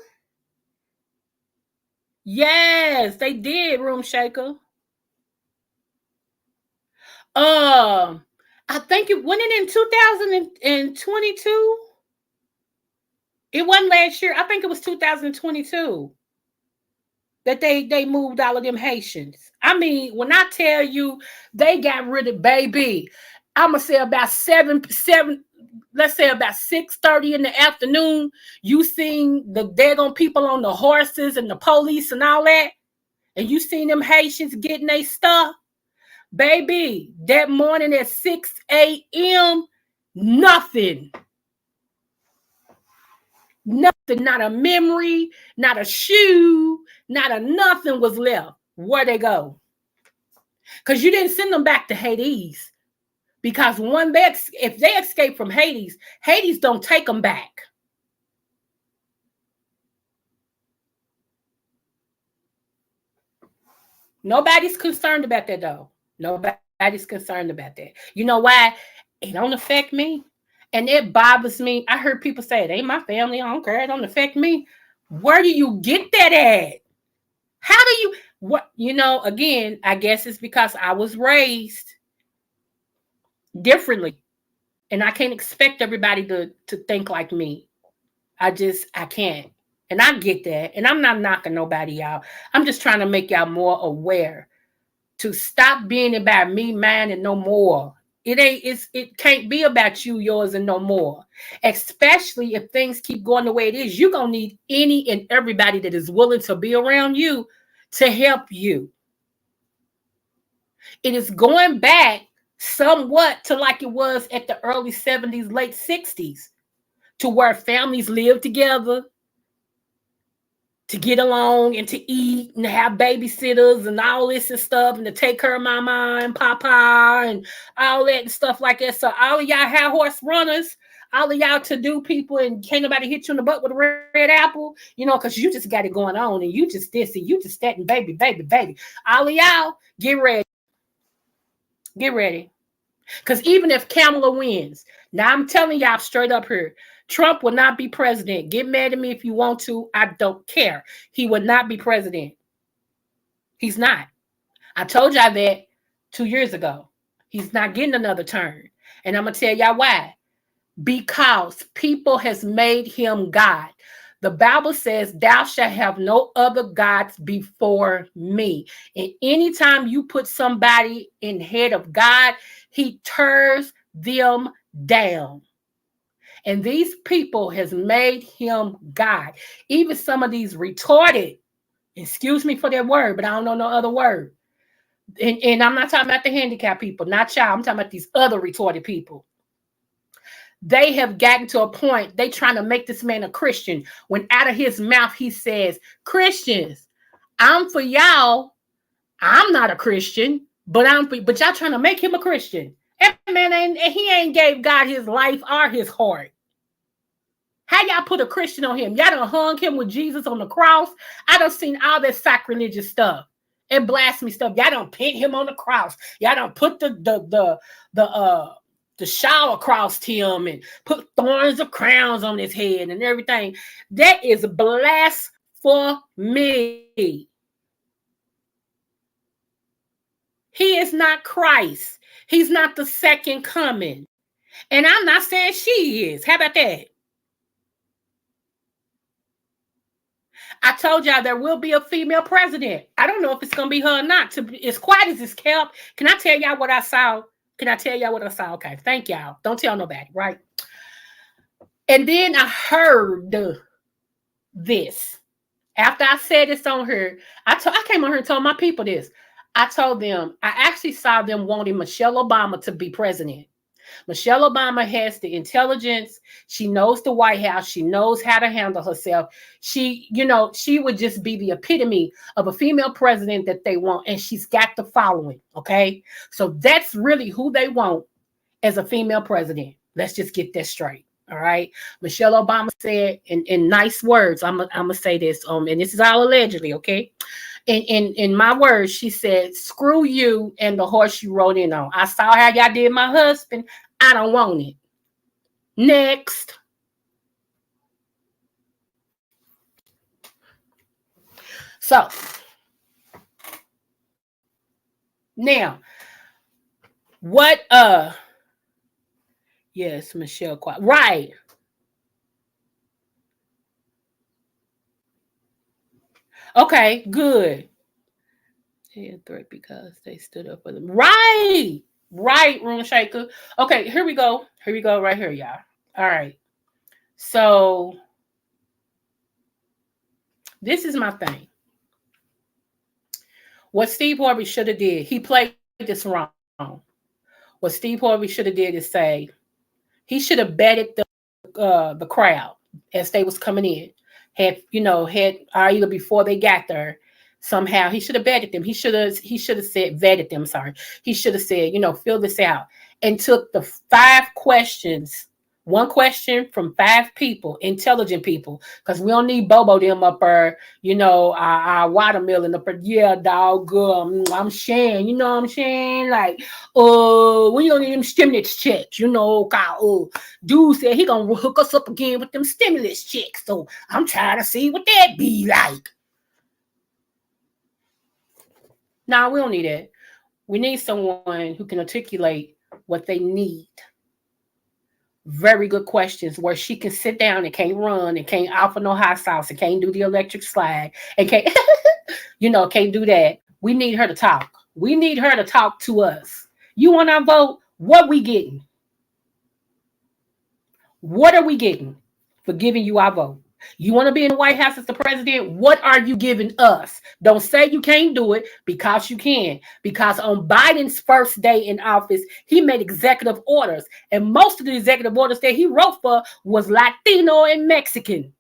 Yes, they did, Room Shaker. I think it went in 2022. It wasn't last year. I think it was 2022 that they moved all of them Haitians. I mean, when I tell you they got rid of baby, I'm gonna say about seven. Let's say about 6:30 in the afternoon. You seen the daggone people on the horses and the police and all that, and you seen them Haitians getting their stuff. Baby, that morning at 6 a.m., nothing. Nothing, not a memory, not a shoe, not a nothing was left. Where'd they go? Because you didn't send them back to Hades. Because if they escape from Hades, Hades don't take them back. Nobody's concerned about that, though. Nobody's concerned about that. You know why? It don't affect me. And it bothers me. I heard people say, it ain't my family. I don't care. It don't affect me. Where do you get that at? How do you, what, again, I guess it's because I was raised differently. And I can't expect everybody to think like me. I can't. And I get that. And I'm not knocking nobody out. I'm just trying to make y'all more aware to stop being about me, mine, and no more. It can't be about you, yours, and no more. Especially if things keep going the way it is. You're going to need any and everybody that is willing to be around you to help you. It is going back somewhat to like it was at the early 70s, late 60s, to where families lived together, to get along and to eat and to have babysitters and all this and stuff, and to take care of mama and papa and all that and stuff like that. So all of y'all high horse runners, all of y'all to do people, and can't nobody hit you in the butt with a red apple, because you just got it going on and you just this and you just that and baby. All of y'all, get ready. Get ready. Because even if Kamala wins, now I'm telling y'all straight up here, Trump will not be president. Get mad at me if you want to. I don't care. He will not be president. He's not. I told y'all that 2 years ago. He's not getting another turn. And I'm going to tell y'all why. Because people has made him God. The Bible says, thou shalt have no other gods before me. And anytime you put somebody in head of God, he tears them down. And these people has made him God. Even some of these retarded, excuse me for that word, but I don't know no other word. And I'm not talking about the handicapped people, not y'all. I'm talking about these other retarded people. They have gotten to a point, they trying to make this man a Christian. When out of his mouth, he says, Christians, I'm for y'all. I'm not a Christian, but y'all trying to make him a Christian. That man ain't gave God his life or his heart. How y'all put a Christian on him? Y'all done hung him with Jesus on the cross. I done seen all that sacrilegious stuff and blasphemy stuff. Y'all done pin him on the cross. Y'all done put the shawl across him and put thorns of crowns on his head and everything. That is blasphemy. He is not Christ. He's not the second coming. And I'm not saying she is. How about that? I told y'all there will be a female president. I don't know if it's gonna be her or not. To be as quiet as it's kept, can I tell y'all what I saw? Can I tell y'all what I saw? Okay, thank y'all. Don't tell nobody, right? And then I heard this. After I said this on her, I came on here and told my people this. I told them I actually saw them wanting Michelle Obama to be president. Michelle Obama has the intelligence. She knows the White House. She knows how to handle herself. She would just be the epitome of a female president that they want. And she's got the following. Okay. So that's really who they want as a female president. Let's just get that straight. All right. Michelle Obama said in nice words, I'm gonna say this, and this is all allegedly, okay? In my words, she said, screw you and the horse you rode in on. I saw how y'all did my husband. I don't want it. Next. So now, what yes, Michelle, right. Okay, good. Threat because they stood up for them. Right. Right, Room Shaker. Okay, here we go. Here we go right here, y'all. All right. So this is my thing. What Steve Harvey should have did, he played this wrong. What Steve Harvey should have did is say, he should have betted the crowd as they was coming in. Had either before they got there, somehow he should have vetted them. He should have said vetted them. Sorry, he should have said, fill this out, and took the 5 questions, one question from 5 people, intelligent people, because we don't need Bobo them up there, our watermelon up there. Yeah, dog, I'm saying, you know what I'm saying? Like, we don't need them stimulus checks, dude said he gonna hook us up again with them stimulus checks. So I'm trying to see what that be like. No, we don't need that. We need someone who can articulate what they need. Very good questions where she can sit down and can't run and can't offer no hot sauce and can't do the electric slide and can't, can't do that. We need her to talk. We need her to talk to us. You want our vote? What we getting? What are we getting for giving you our vote? You want to be in the White House as the president? What are you giving us? Don't say you can't do it, because you can. Because on Biden's first day in office, he made executive orders. And most of the executive orders that he wrote for was Latino and Mexican.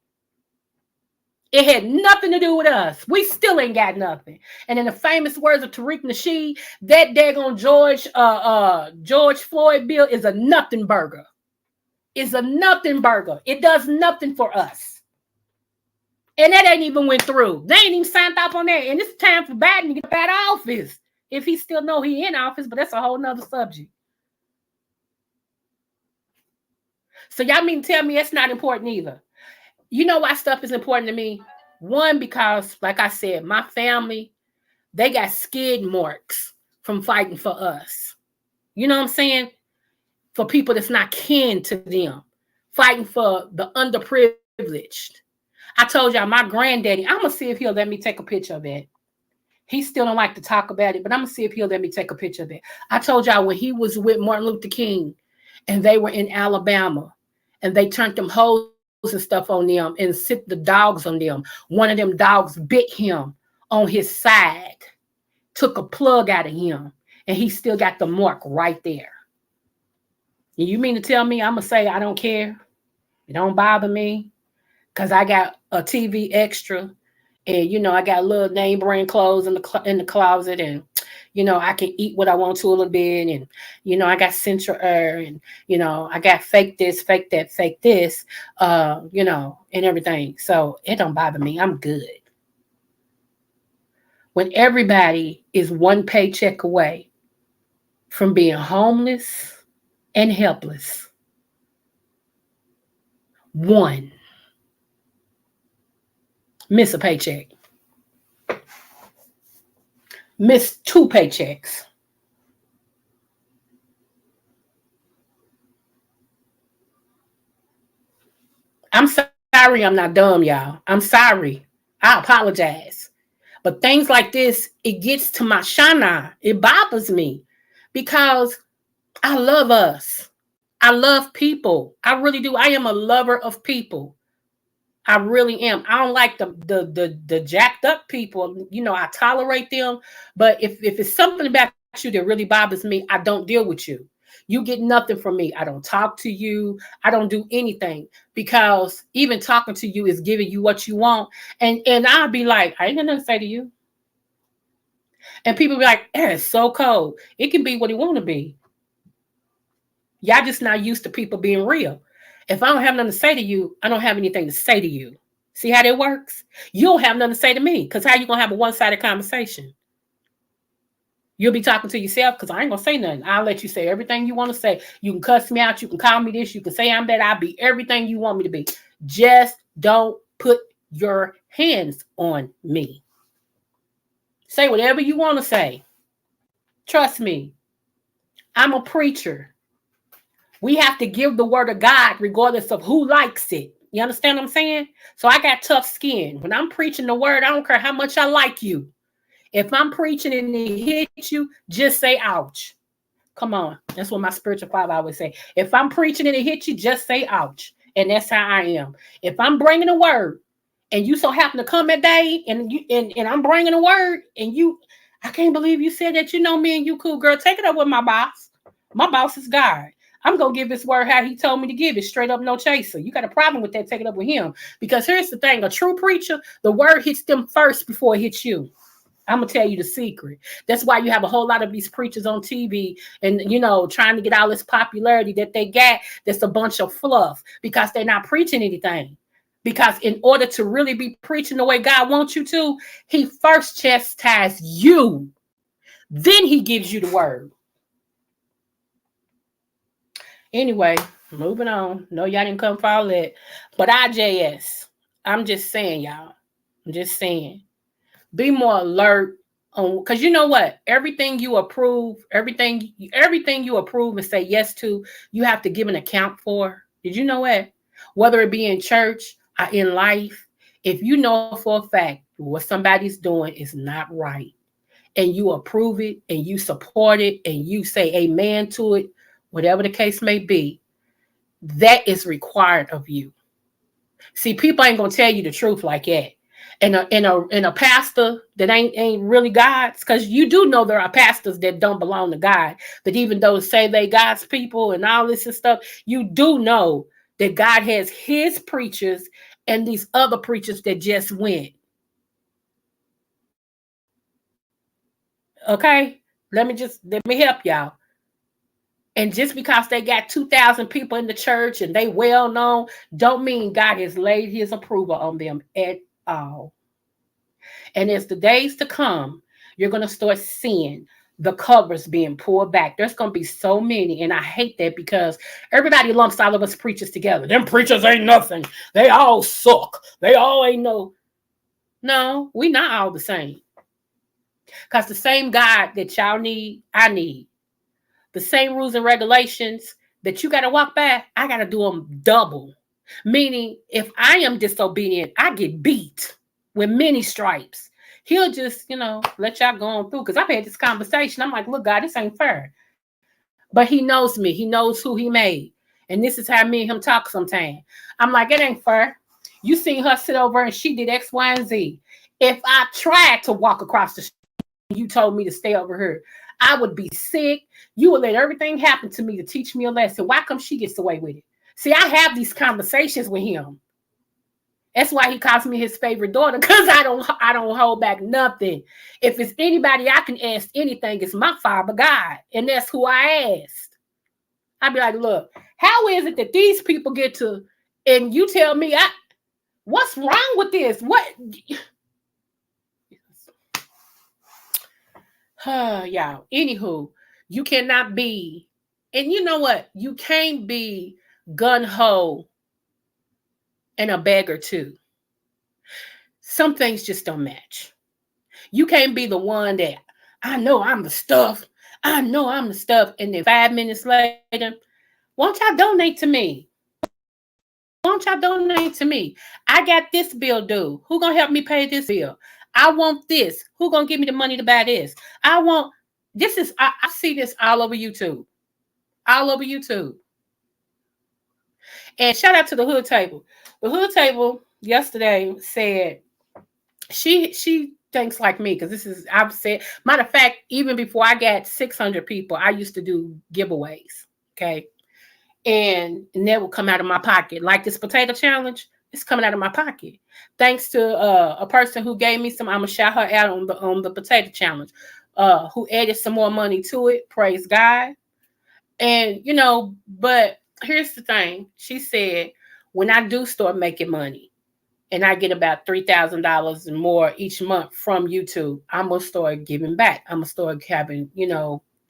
It had nothing to do with us. We still ain't got nothing. And in the famous words of Tariq Nasheed, that daggone George Floyd bill is a nothing burger. It's a nothing burger. It does nothing for us. And that ain't even went through. They ain't even signed off on that. And it's time for Biden to get out of office. If he still know he in office, but that's a whole nother subject. So y'all mean to tell me it's not important either? You know why stuff is important to me? One, because like I said, my family, they got skid marks from fighting for us. You know what I'm saying? For people that's not kin to them. Fighting for the underprivileged. I told y'all my granddaddy, I'm going to see if he'll let me take a picture of it. He still don't like to talk about it, but I'm going to see if he'll let me take a picture of it. I told y'all when he was with Martin Luther King and they were in Alabama and they turned them hose and stuff on them and sit the dogs on them. One of them dogs bit him on his side, took a plug out of him, and he still got the mark right there. And you mean to tell me I'm going to say I don't care? It don't bother me? Because I got a TV extra and, I got little name brand clothes in the closet and, I can eat what I want to a little bit. And, I got Central Air and, I got fake this, fake that, fake this, and everything. So it don't bother me. I'm good. When everybody is one paycheck away from being homeless and helpless. One. Miss a paycheck. Miss 2 paychecks. I'm sorry I'm not dumb, y'all. I'm sorry. I apologize. But things like this, it gets to my shana. It bothers me because I love us. I love people. I really do. I am a lover of people. I really am. I don't like the jacked up people. You know, I tolerate them. But if it's something about you that really bothers me, I don't deal with you. You get nothing from me. I don't talk to you. I don't do anything because even talking to you is giving you what you want. And I'll be like, I ain't got nothing to say to you. And people be like, it's so cold. It can be what it want to be. Y'all just not used to people being real. If I don't have nothing to say to you, I don't have anything to say to you. See how that works? You don't have nothing to say to me because how you going to have a one-sided conversation? You'll be talking to yourself because I ain't going to say nothing. I'll let you say everything you want to say. You can cuss me out. You can call me this. You can say I'm that. I'll be everything you want me to be. Just don't put your hands on me. Say whatever you want to say. Trust me. I'm a preacher. We have to give the word of God regardless of who likes it. You understand what I'm saying? So I got tough skin. When I'm preaching the word, I don't care how much I like you. If I'm preaching and it hits you, just say ouch. Come on. That's what my spiritual father always say. If I'm preaching and it hits you, just say ouch. And that's how I am. If I'm bringing a word and you so happen to come that day and I'm bringing a word and I can't believe you said that. You know me and you cool, girl. Take it up with my boss. My boss is God. I'm going to give this word how he told me to give it, straight up, no chaser. You got a problem with that, take it up with him. Because here's the thing, a true preacher, the word hits them first before it hits you. I'm going to tell you the secret. That's why you have a whole lot of these preachers on TV and, trying to get all this popularity that they got. That's a bunch of fluff because they're not preaching anything. Because in order to really be preaching the way God wants you to, he first chastises you. Then he gives you the word. Anyway, moving on. No, y'all didn't come for all that. But IJS, I'm just saying, y'all. I'm just saying. Be more alert on, because you know what? Everything you approve and say yes to, you have to give an account for. Did you know what? Whether it be in church or in life, if you know for a fact what somebody's doing is not right, and you approve it and you support it and you say amen to it, whatever the case may be, that is required of you. See, people ain't gonna tell you the truth like that. And a pastor that ain't really God's, because you do know there are pastors that don't belong to God, that even though say they God's people and all this and stuff, you do know that God has his preachers and these other preachers that just went. Okay? Let me help y'all. And just because they got 2,000 people in the church and they well known, don't mean God has laid his approval on them at all. And as the days to come, you're going to start seeing the covers being pulled back. There's going to be so many. And I hate that because everybody lumps all of us preachers together. Them preachers ain't nothing. They all suck. They all ain't no. No, we not all the same. Because the same God that y'all need, I need. The same rules and regulations that you got to walk by, I got to do them double. Meaning, if I am disobedient, I get beat with many stripes. He'll just, let y'all go on through. Because I've had this conversation. I'm like, look, God, this ain't fair. But he knows me. He knows who he made. And this is how me and him talk sometimes. I'm like, it ain't fair. You seen her sit over and she did X, Y, and Z. If I tried to walk across the street and you told me to stay over here, I would be sick. You would let everything happen to me to teach me a lesson. Why come she gets away with it? See, I have these conversations with him. That's why he calls me his favorite daughter, because I don't hold back nothing. If it's anybody I can ask anything, it's my Father God. And that's who I asked. I'd be like, look, how is it that these people get to, and you tell me, what's wrong with this? What? Y'all. Anywho, you cannot be, and you know what? You can't be gun-ho and a beggar too. Some things just don't match. You can't be the one that, I know I'm the stuff. I know I'm the stuff. And then 5 minutes later, won't y'all donate to me? don't y'all donate to me? I got this bill due. Who gonna help me pay this bill? I want this. Who gonna give me the money to buy this? I want this is I see this all over YouTube. All over YouTube. And shout out to the hood table. The hood table yesterday said she thinks like me because this is I've said matter of fact, even before I got 600 people, I used to do giveaways. Okay. And that will come out of my pocket. Like this potato challenge, it's coming out of my pocket. Thanks to a person who gave me some, I'm gonna shout her out on the potato challenge, who added some more money to it. Praise God. And but here's the thing. She said, when I do start making money and I get about $3,000 and more each month from YouTube, I'm gonna start giving back. I'm gonna start having,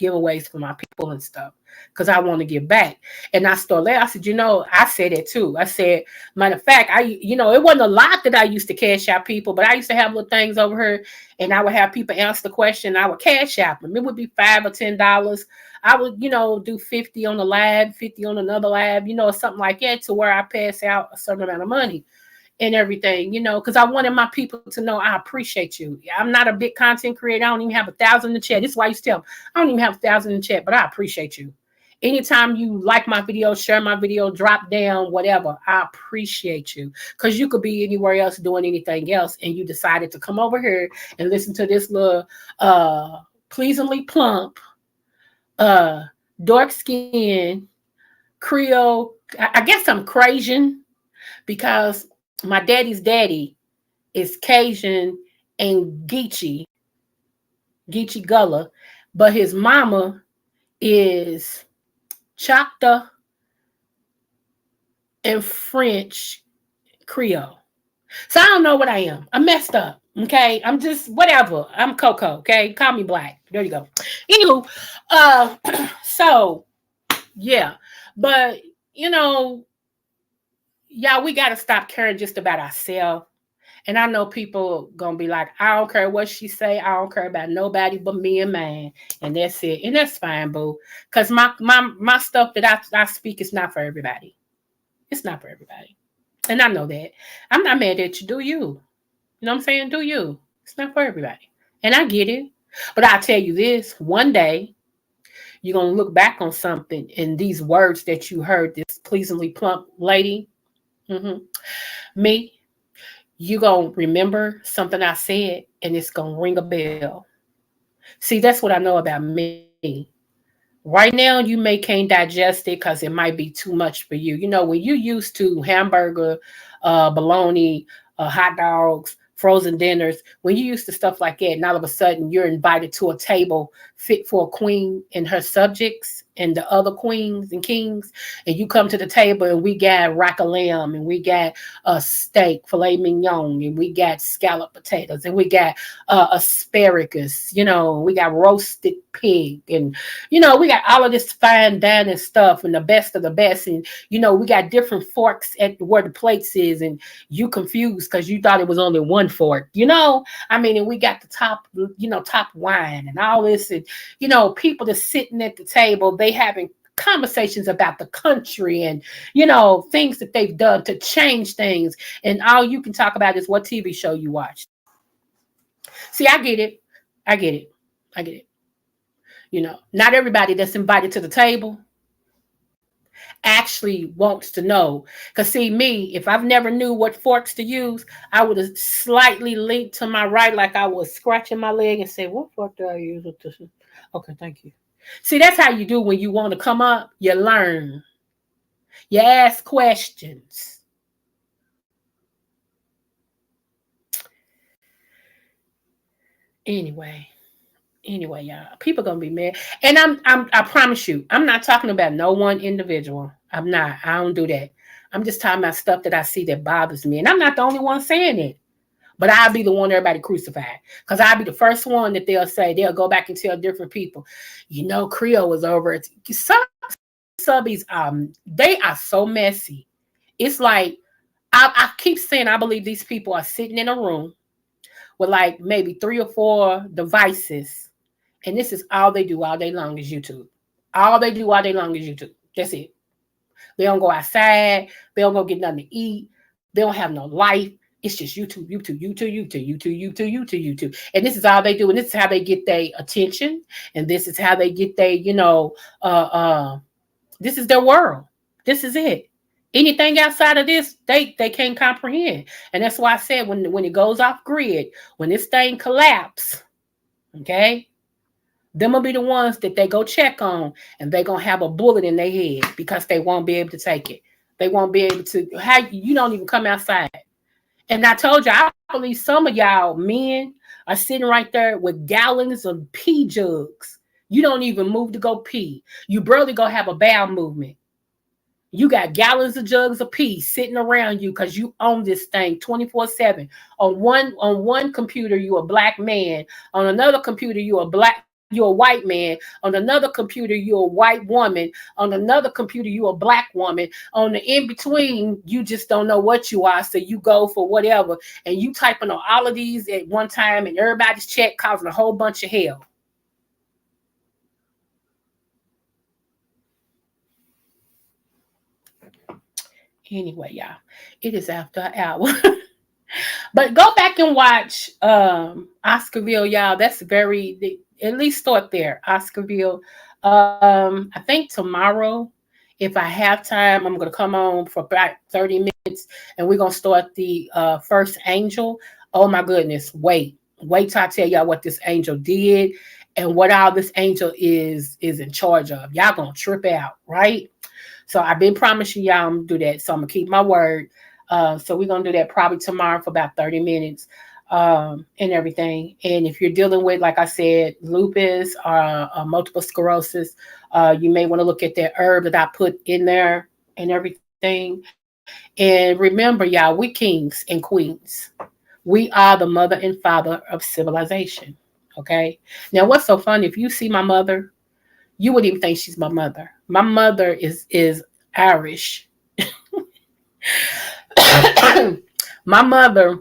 giveaways for my people and stuff because I want to give back. And I started there. I said, I said it too. I said, matter of fact, it wasn't a lot that I used to cash out people, but I used to have little things over here and I would have people answer the question. I would cash out them. It would be $5 or $10. I would, do 50 on the lab, 50 on another lab, something like that to where I pass out a certain amount of money and everything, because I wanted my people to know I appreciate you. I'm not a big content creator. I don't even have 1,000 in the chat. This is why I used to tell them, I don't even have 1,000 in the chat, but I appreciate you. Anytime you like my video, share my video, drop down, whatever, I appreciate you. Because you could be anywhere else doing anything else, and you decided to come over here and listen to this little pleasingly plump, dark skin, Creole. I guess I'm Cajun because my daddy's daddy is Cajun and Geechee Gullah, but his mama is Choctaw and French Creole. So I don't know what I am. I'm messed up. Okay. I'm just whatever. I'm Coco. Okay. Call me black. There you go. Anywho, so yeah. But y'all, we gotta stop caring just about ourselves. And I know people gonna be like, I don't care what she say, I don't care about nobody but me and man. And that's it. And that's fine, boo. Because my stuff that I speak is not for everybody. It's not for everybody. And I know that. I'm not mad at you. Do you? You know what I'm saying? Do you? It's not for everybody. And I get it. But I'll tell you this, one day you're gonna look back on something and these words that you heard, this pleasingly plump lady, me, you gonna remember something I said and it's gonna ring a bell. See, that's what I know about me. Right now, you may can't digest it because it might be too much for you. When you used to hamburger, bologna, hot dogs, frozen dinners, when you used to stuff like that, and all of a sudden you're invited to a table fit for a queen and her subjects and the other queens and kings, and you come to the table and we got rack of lamb and we got a steak, filet mignon, and we got scalloped potatoes and we got asparagus, we got roasted pig, and we got all of this fine dining stuff and the best of the best, and we got different forks at where the plates is, and you confused because you thought it was only one fork, and we got the top, top wine and all this, and people that's sitting at the table, they having conversations about the country and things that they've done to change things, and all you can talk about is what TV show you watched. See, I get it. Not everybody that's invited to the table actually wants to know. Because see, me, if I've never knew what forks to use, I would have slightly leaned to my right like I was scratching my leg and say, what fork do I use with this? Okay, thank you. See, that's how you do when you want to come up. You learn. You ask questions. Anyway, y'all, people gonna be mad, and I promise you, I'm not talking about no one individual. I'm not. I don't do that. I'm just talking about stuff that I see that bothers me, and I'm not the only one saying it. But I'll be the one everybody crucified, because I'll be the first one that they'll say, they'll go back and tell different people, Creole was over. Some subbies, they are so messy. It's like I keep saying I believe these people are sitting in a room with like maybe 3 or 4 devices. And this is all they do all day long is YouTube. All they do all day long is YouTube. That's it. They don't go outside. They don't go get nothing to eat. They don't have no life. It's just YouTube, YouTube, YouTube, YouTube, YouTube, YouTube, YouTube, YouTube. And this is all they do. And this is how they get their attention. And this is how they get their, this is their world. This is it. Anything outside of this, they can't comprehend. And that's why I said when it goes off grid, when this thing collapse, okay, them will be the ones that they go check on, and they gonna have a bullet in their head because they won't be able to take it. They won't be able to. How you don't even come outside. And I told you, I believe some of y'all men are sitting right there with gallons of pee jugs. You don't even move to go pee. You barely go have a bowel movement. You got gallons of jugs of pee sitting around you because you own this thing 24/7. On one computer, you a black man. On another computer, you're a white man. On another computer, you're a white woman. On another computer, you're a black woman. On the in between, you just don't know what you are, so you go for whatever. And you typing on all of these at one time, and everybody's check causing a whole bunch of hell. Anyway, y'all, it is after an hour. But go back and watch Oscarville, y'all. That's at least start there. Oscarville. I think tomorrow, if I have time, I'm going to come on for about 30 minutes, and we're going to start the first angel. Oh, my goodness. Wait till I tell y'all what this angel did and what all this angel is in charge of. Y'all going to trip out, right? So I've been promising y'all I'm going to do that. So I'm going to keep my word. So we're going to do that probably tomorrow for about 30 minutes and everything. And if you're dealing with, like I said, lupus or multiple sclerosis, you may want to look at that herb that I put in there and everything. And remember, y'all, we kings and queens. We are the mother and father of civilization. Okay. Now, what's so funny, if you see my mother, you wouldn't even think she's my mother. My mother is Irish. My mother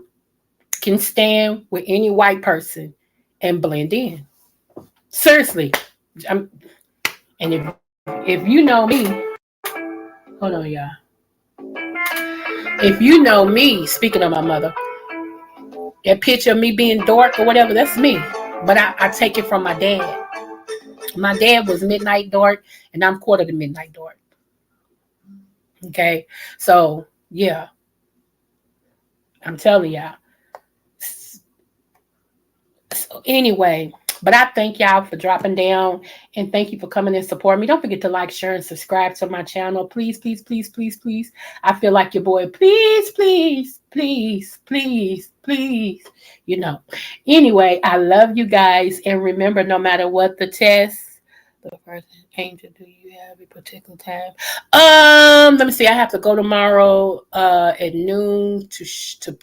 can stand with any white person and blend in. Seriously. And if you know me, hold on, y'all. If you know me, speaking of my mother, that picture of me being dark or whatever, that's me. But I take it from my dad. My dad was midnight dark, and I'm quarter to midnight dark. Okay? So, yeah. I'm telling y'all. So anyway, but I thank y'all for dropping down, and thank you for coming and supporting me. Don't forget to like, share, and subscribe to my channel. Please, please, please, please, please. I feel like your boy. Please, please, please, please, please. Anyway, I love you guys. And remember, no matter what the test, the first angel, do you have a particular time? Let me see. I have to go tomorrow at noon to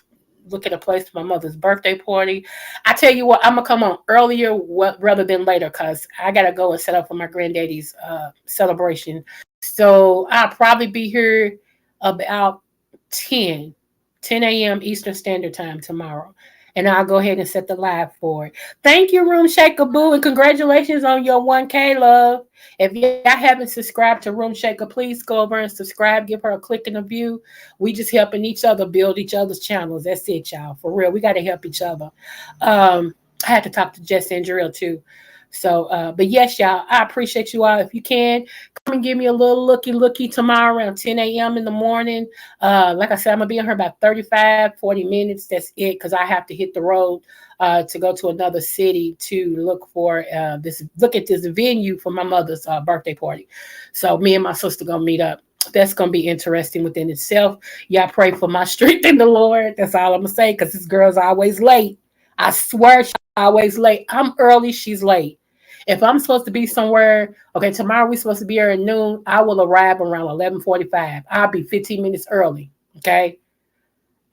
look at a place for my mother's birthday party. I tell you what, I'm gonna come on earlier rather than later because I gotta go and set up for my granddaddy's celebration. So I'll probably be here about 10 a.m. Eastern Standard Time tomorrow. And I'll go ahead and set the live for it. Thank you, Room Shaker Boo, and congratulations on your 1K, love. If y'all haven't subscribed to Room Shaker, please go over and subscribe. Give her a click and a view. We just helping each other build each other's channels. That's it, y'all. For real, we got to help each other. I had to talk to Jess and Jarrell, too. So, but yes, y'all, I appreciate you all. If you can, come and give me a little looky tomorrow around 10 a.m. in the morning. Like I said, I'm going to be on here about 35, 40 minutes. That's it, because I have to hit the road to go to another city to look at this venue for my mother's birthday party. So me and my sister going to meet up. That's going to be interesting within itself. Y'all pray for my strength in the Lord. That's all I'm going to say, because this girl's always late. I swear she's always late. I'm early, she's late. If I'm supposed to be somewhere, okay, tomorrow we're supposed to be here at noon, I will arrive around 11:45. I'll be 15 minutes early, okay?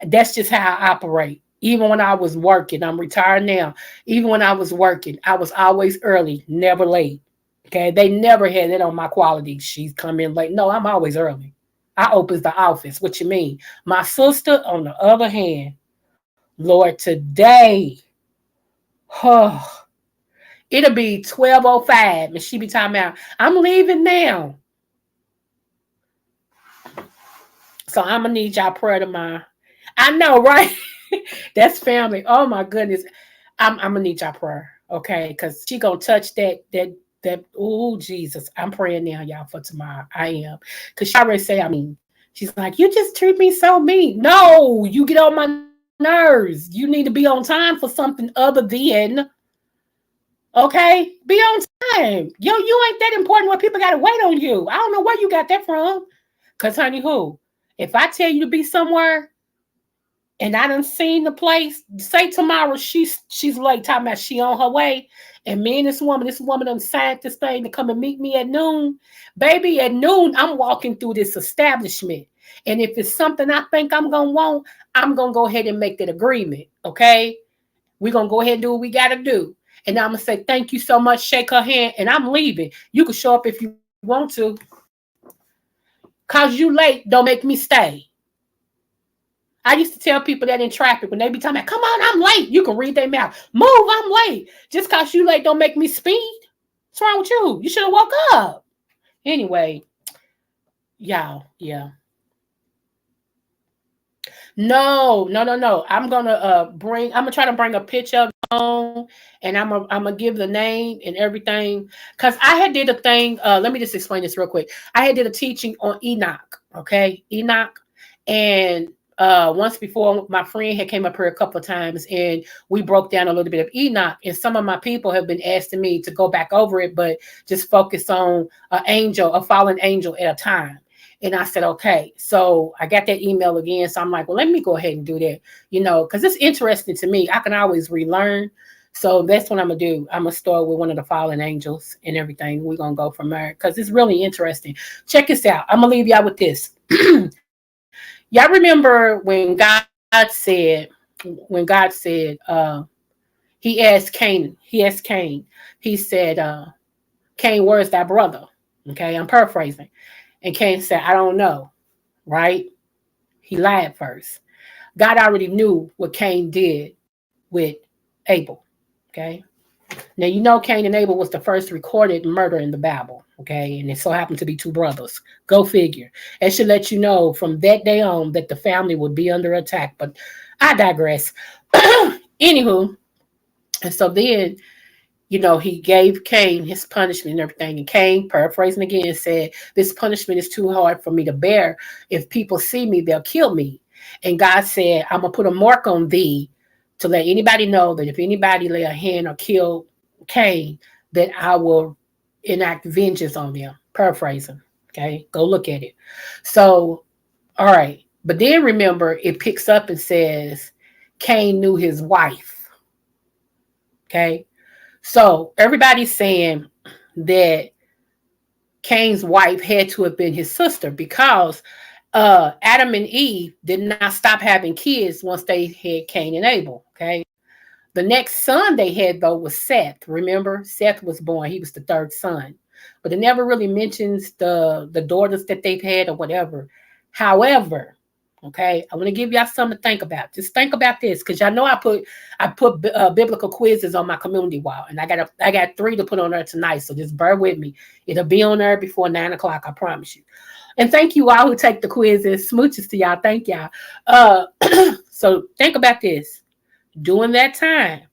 That's just how I operate. Even when I was working, I'm retired now. Even when I was working, I was always early, never late, okay? They never had that on my quality. She's come in late. No, I'm always early. I opens the office. What you mean? My sister, on the other hand, Lord, today, it'll be 12:05, and she be talking about, I'm leaving now. So I'm gonna need y'all prayer tomorrow. I know, right? That's family. Oh my goodness. I'm gonna need y'all prayer, okay? Because she gonna touch that. Oh Jesus, I'm praying now, y'all, for tomorrow. I am, because she already say I mean. She's like, you just treat me so mean. No, you get on my nerves. You need to be on time for something other than okay. Be on time. You ain't that important where people gotta wait on you. I don't know where you got that from. Cause honey, who? If I tell you to be somewhere and I done seen the place. Say tomorrow she's late, talking about she on her way, and me and this woman done signed this thing to come and meet me at noon. Baby, at noon I'm walking through this establishment, and if it's something I think I'm gonna want, I'm gonna go ahead and make that agreement. Okay, we're gonna go ahead and do what we gotta do, and I'm gonna say thank you so much, shake her hand, and I'm leaving. You can show up if you want to, cause you late. Don't make me stay. I used to tell people that in traffic when they be talking about, come on, I'm late. You can read their mouth. Move, I'm late. Just cause you late don't make me speed. What's wrong with you? You should have woke up. Anyway, y'all, yeah. No. I'm gonna try to bring a picture of on, and I'm gonna give the name and everything. Cause I had did a thing. Let me just explain this real quick. I had did a teaching on Enoch. Okay, Enoch, and once before my friend had came up here a couple of times, and we broke down a little bit of Enoch. And some of my people have been asking me to go back over it, but just focus on a fallen angel at a time. And I said, okay. So I got that email again. So I'm like, well, let me go ahead and do that, because it's interesting to me. I can always relearn. So that's what I'm going to do. I'm going to start with one of the fallen angels and everything. We're going to go from there because it's really interesting. Check this out. I'm going to leave y'all with this. Y'all remember he asked Cain, he said, Cain, where's thy brother? Okay, I'm paraphrasing. And Cain said, I don't know, right? He lied first. God already knew what Cain did with Abel, okay? Now, Cain and Abel was the first recorded murder in the Bible, okay? And it so happened to be two brothers. Go figure. It should let you know from that day on that the family would be under attack. But I digress. Anywho, and so then he gave Cain his punishment and everything. And Cain, paraphrasing again, said, this punishment is too hard for me to bear. If people see me, they'll kill me. And God said, I'm going to put a mark on thee to let anybody know that if anybody lay a hand or kill Cain, that I will enact vengeance on them. Paraphrasing. Okay, go look at it. So, all right. But then remember, it picks up and says, Cain knew his wife. Okay. So everybody's saying that Cain's wife had to have been his sister because Adam and Eve did not stop having kids once they had Cain and Abel. Okay. The next son they had, though, was Seth. Remember, Seth was born. He was the third son. But it never really mentions the daughters that they've had or whatever. However, okay, I want to give y'all something to think about. Just think about this, because y'all know I put biblical quizzes on my community wall, and I got 3 to put on there tonight. So just bear with me. It'll be on there before 9:00. I promise you. And thank you all who take the quizzes. Smooches to y'all. Thank y'all. So think about this. During that time,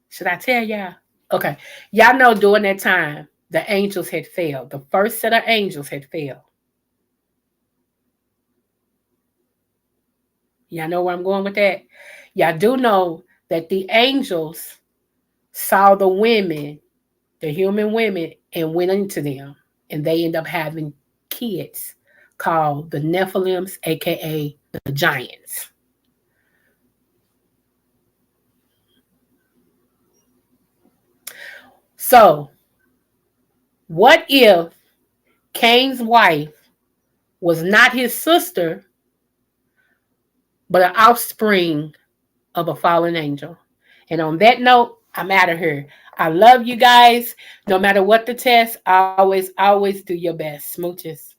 should I tell y'all? Okay, y'all know during that time the angels had failed. The first set of angels had failed. Y'all know where I'm going with that? Y'all do know that the angels saw the women, the human women, and went into them. And they end up having kids called the Nephilims, aka the giants. So, what if Cain's wife was not his sister, but an offspring of a fallen angel? And on that note, I'm out of here. I love you guys. No matter what the test, always do your best. Smooches.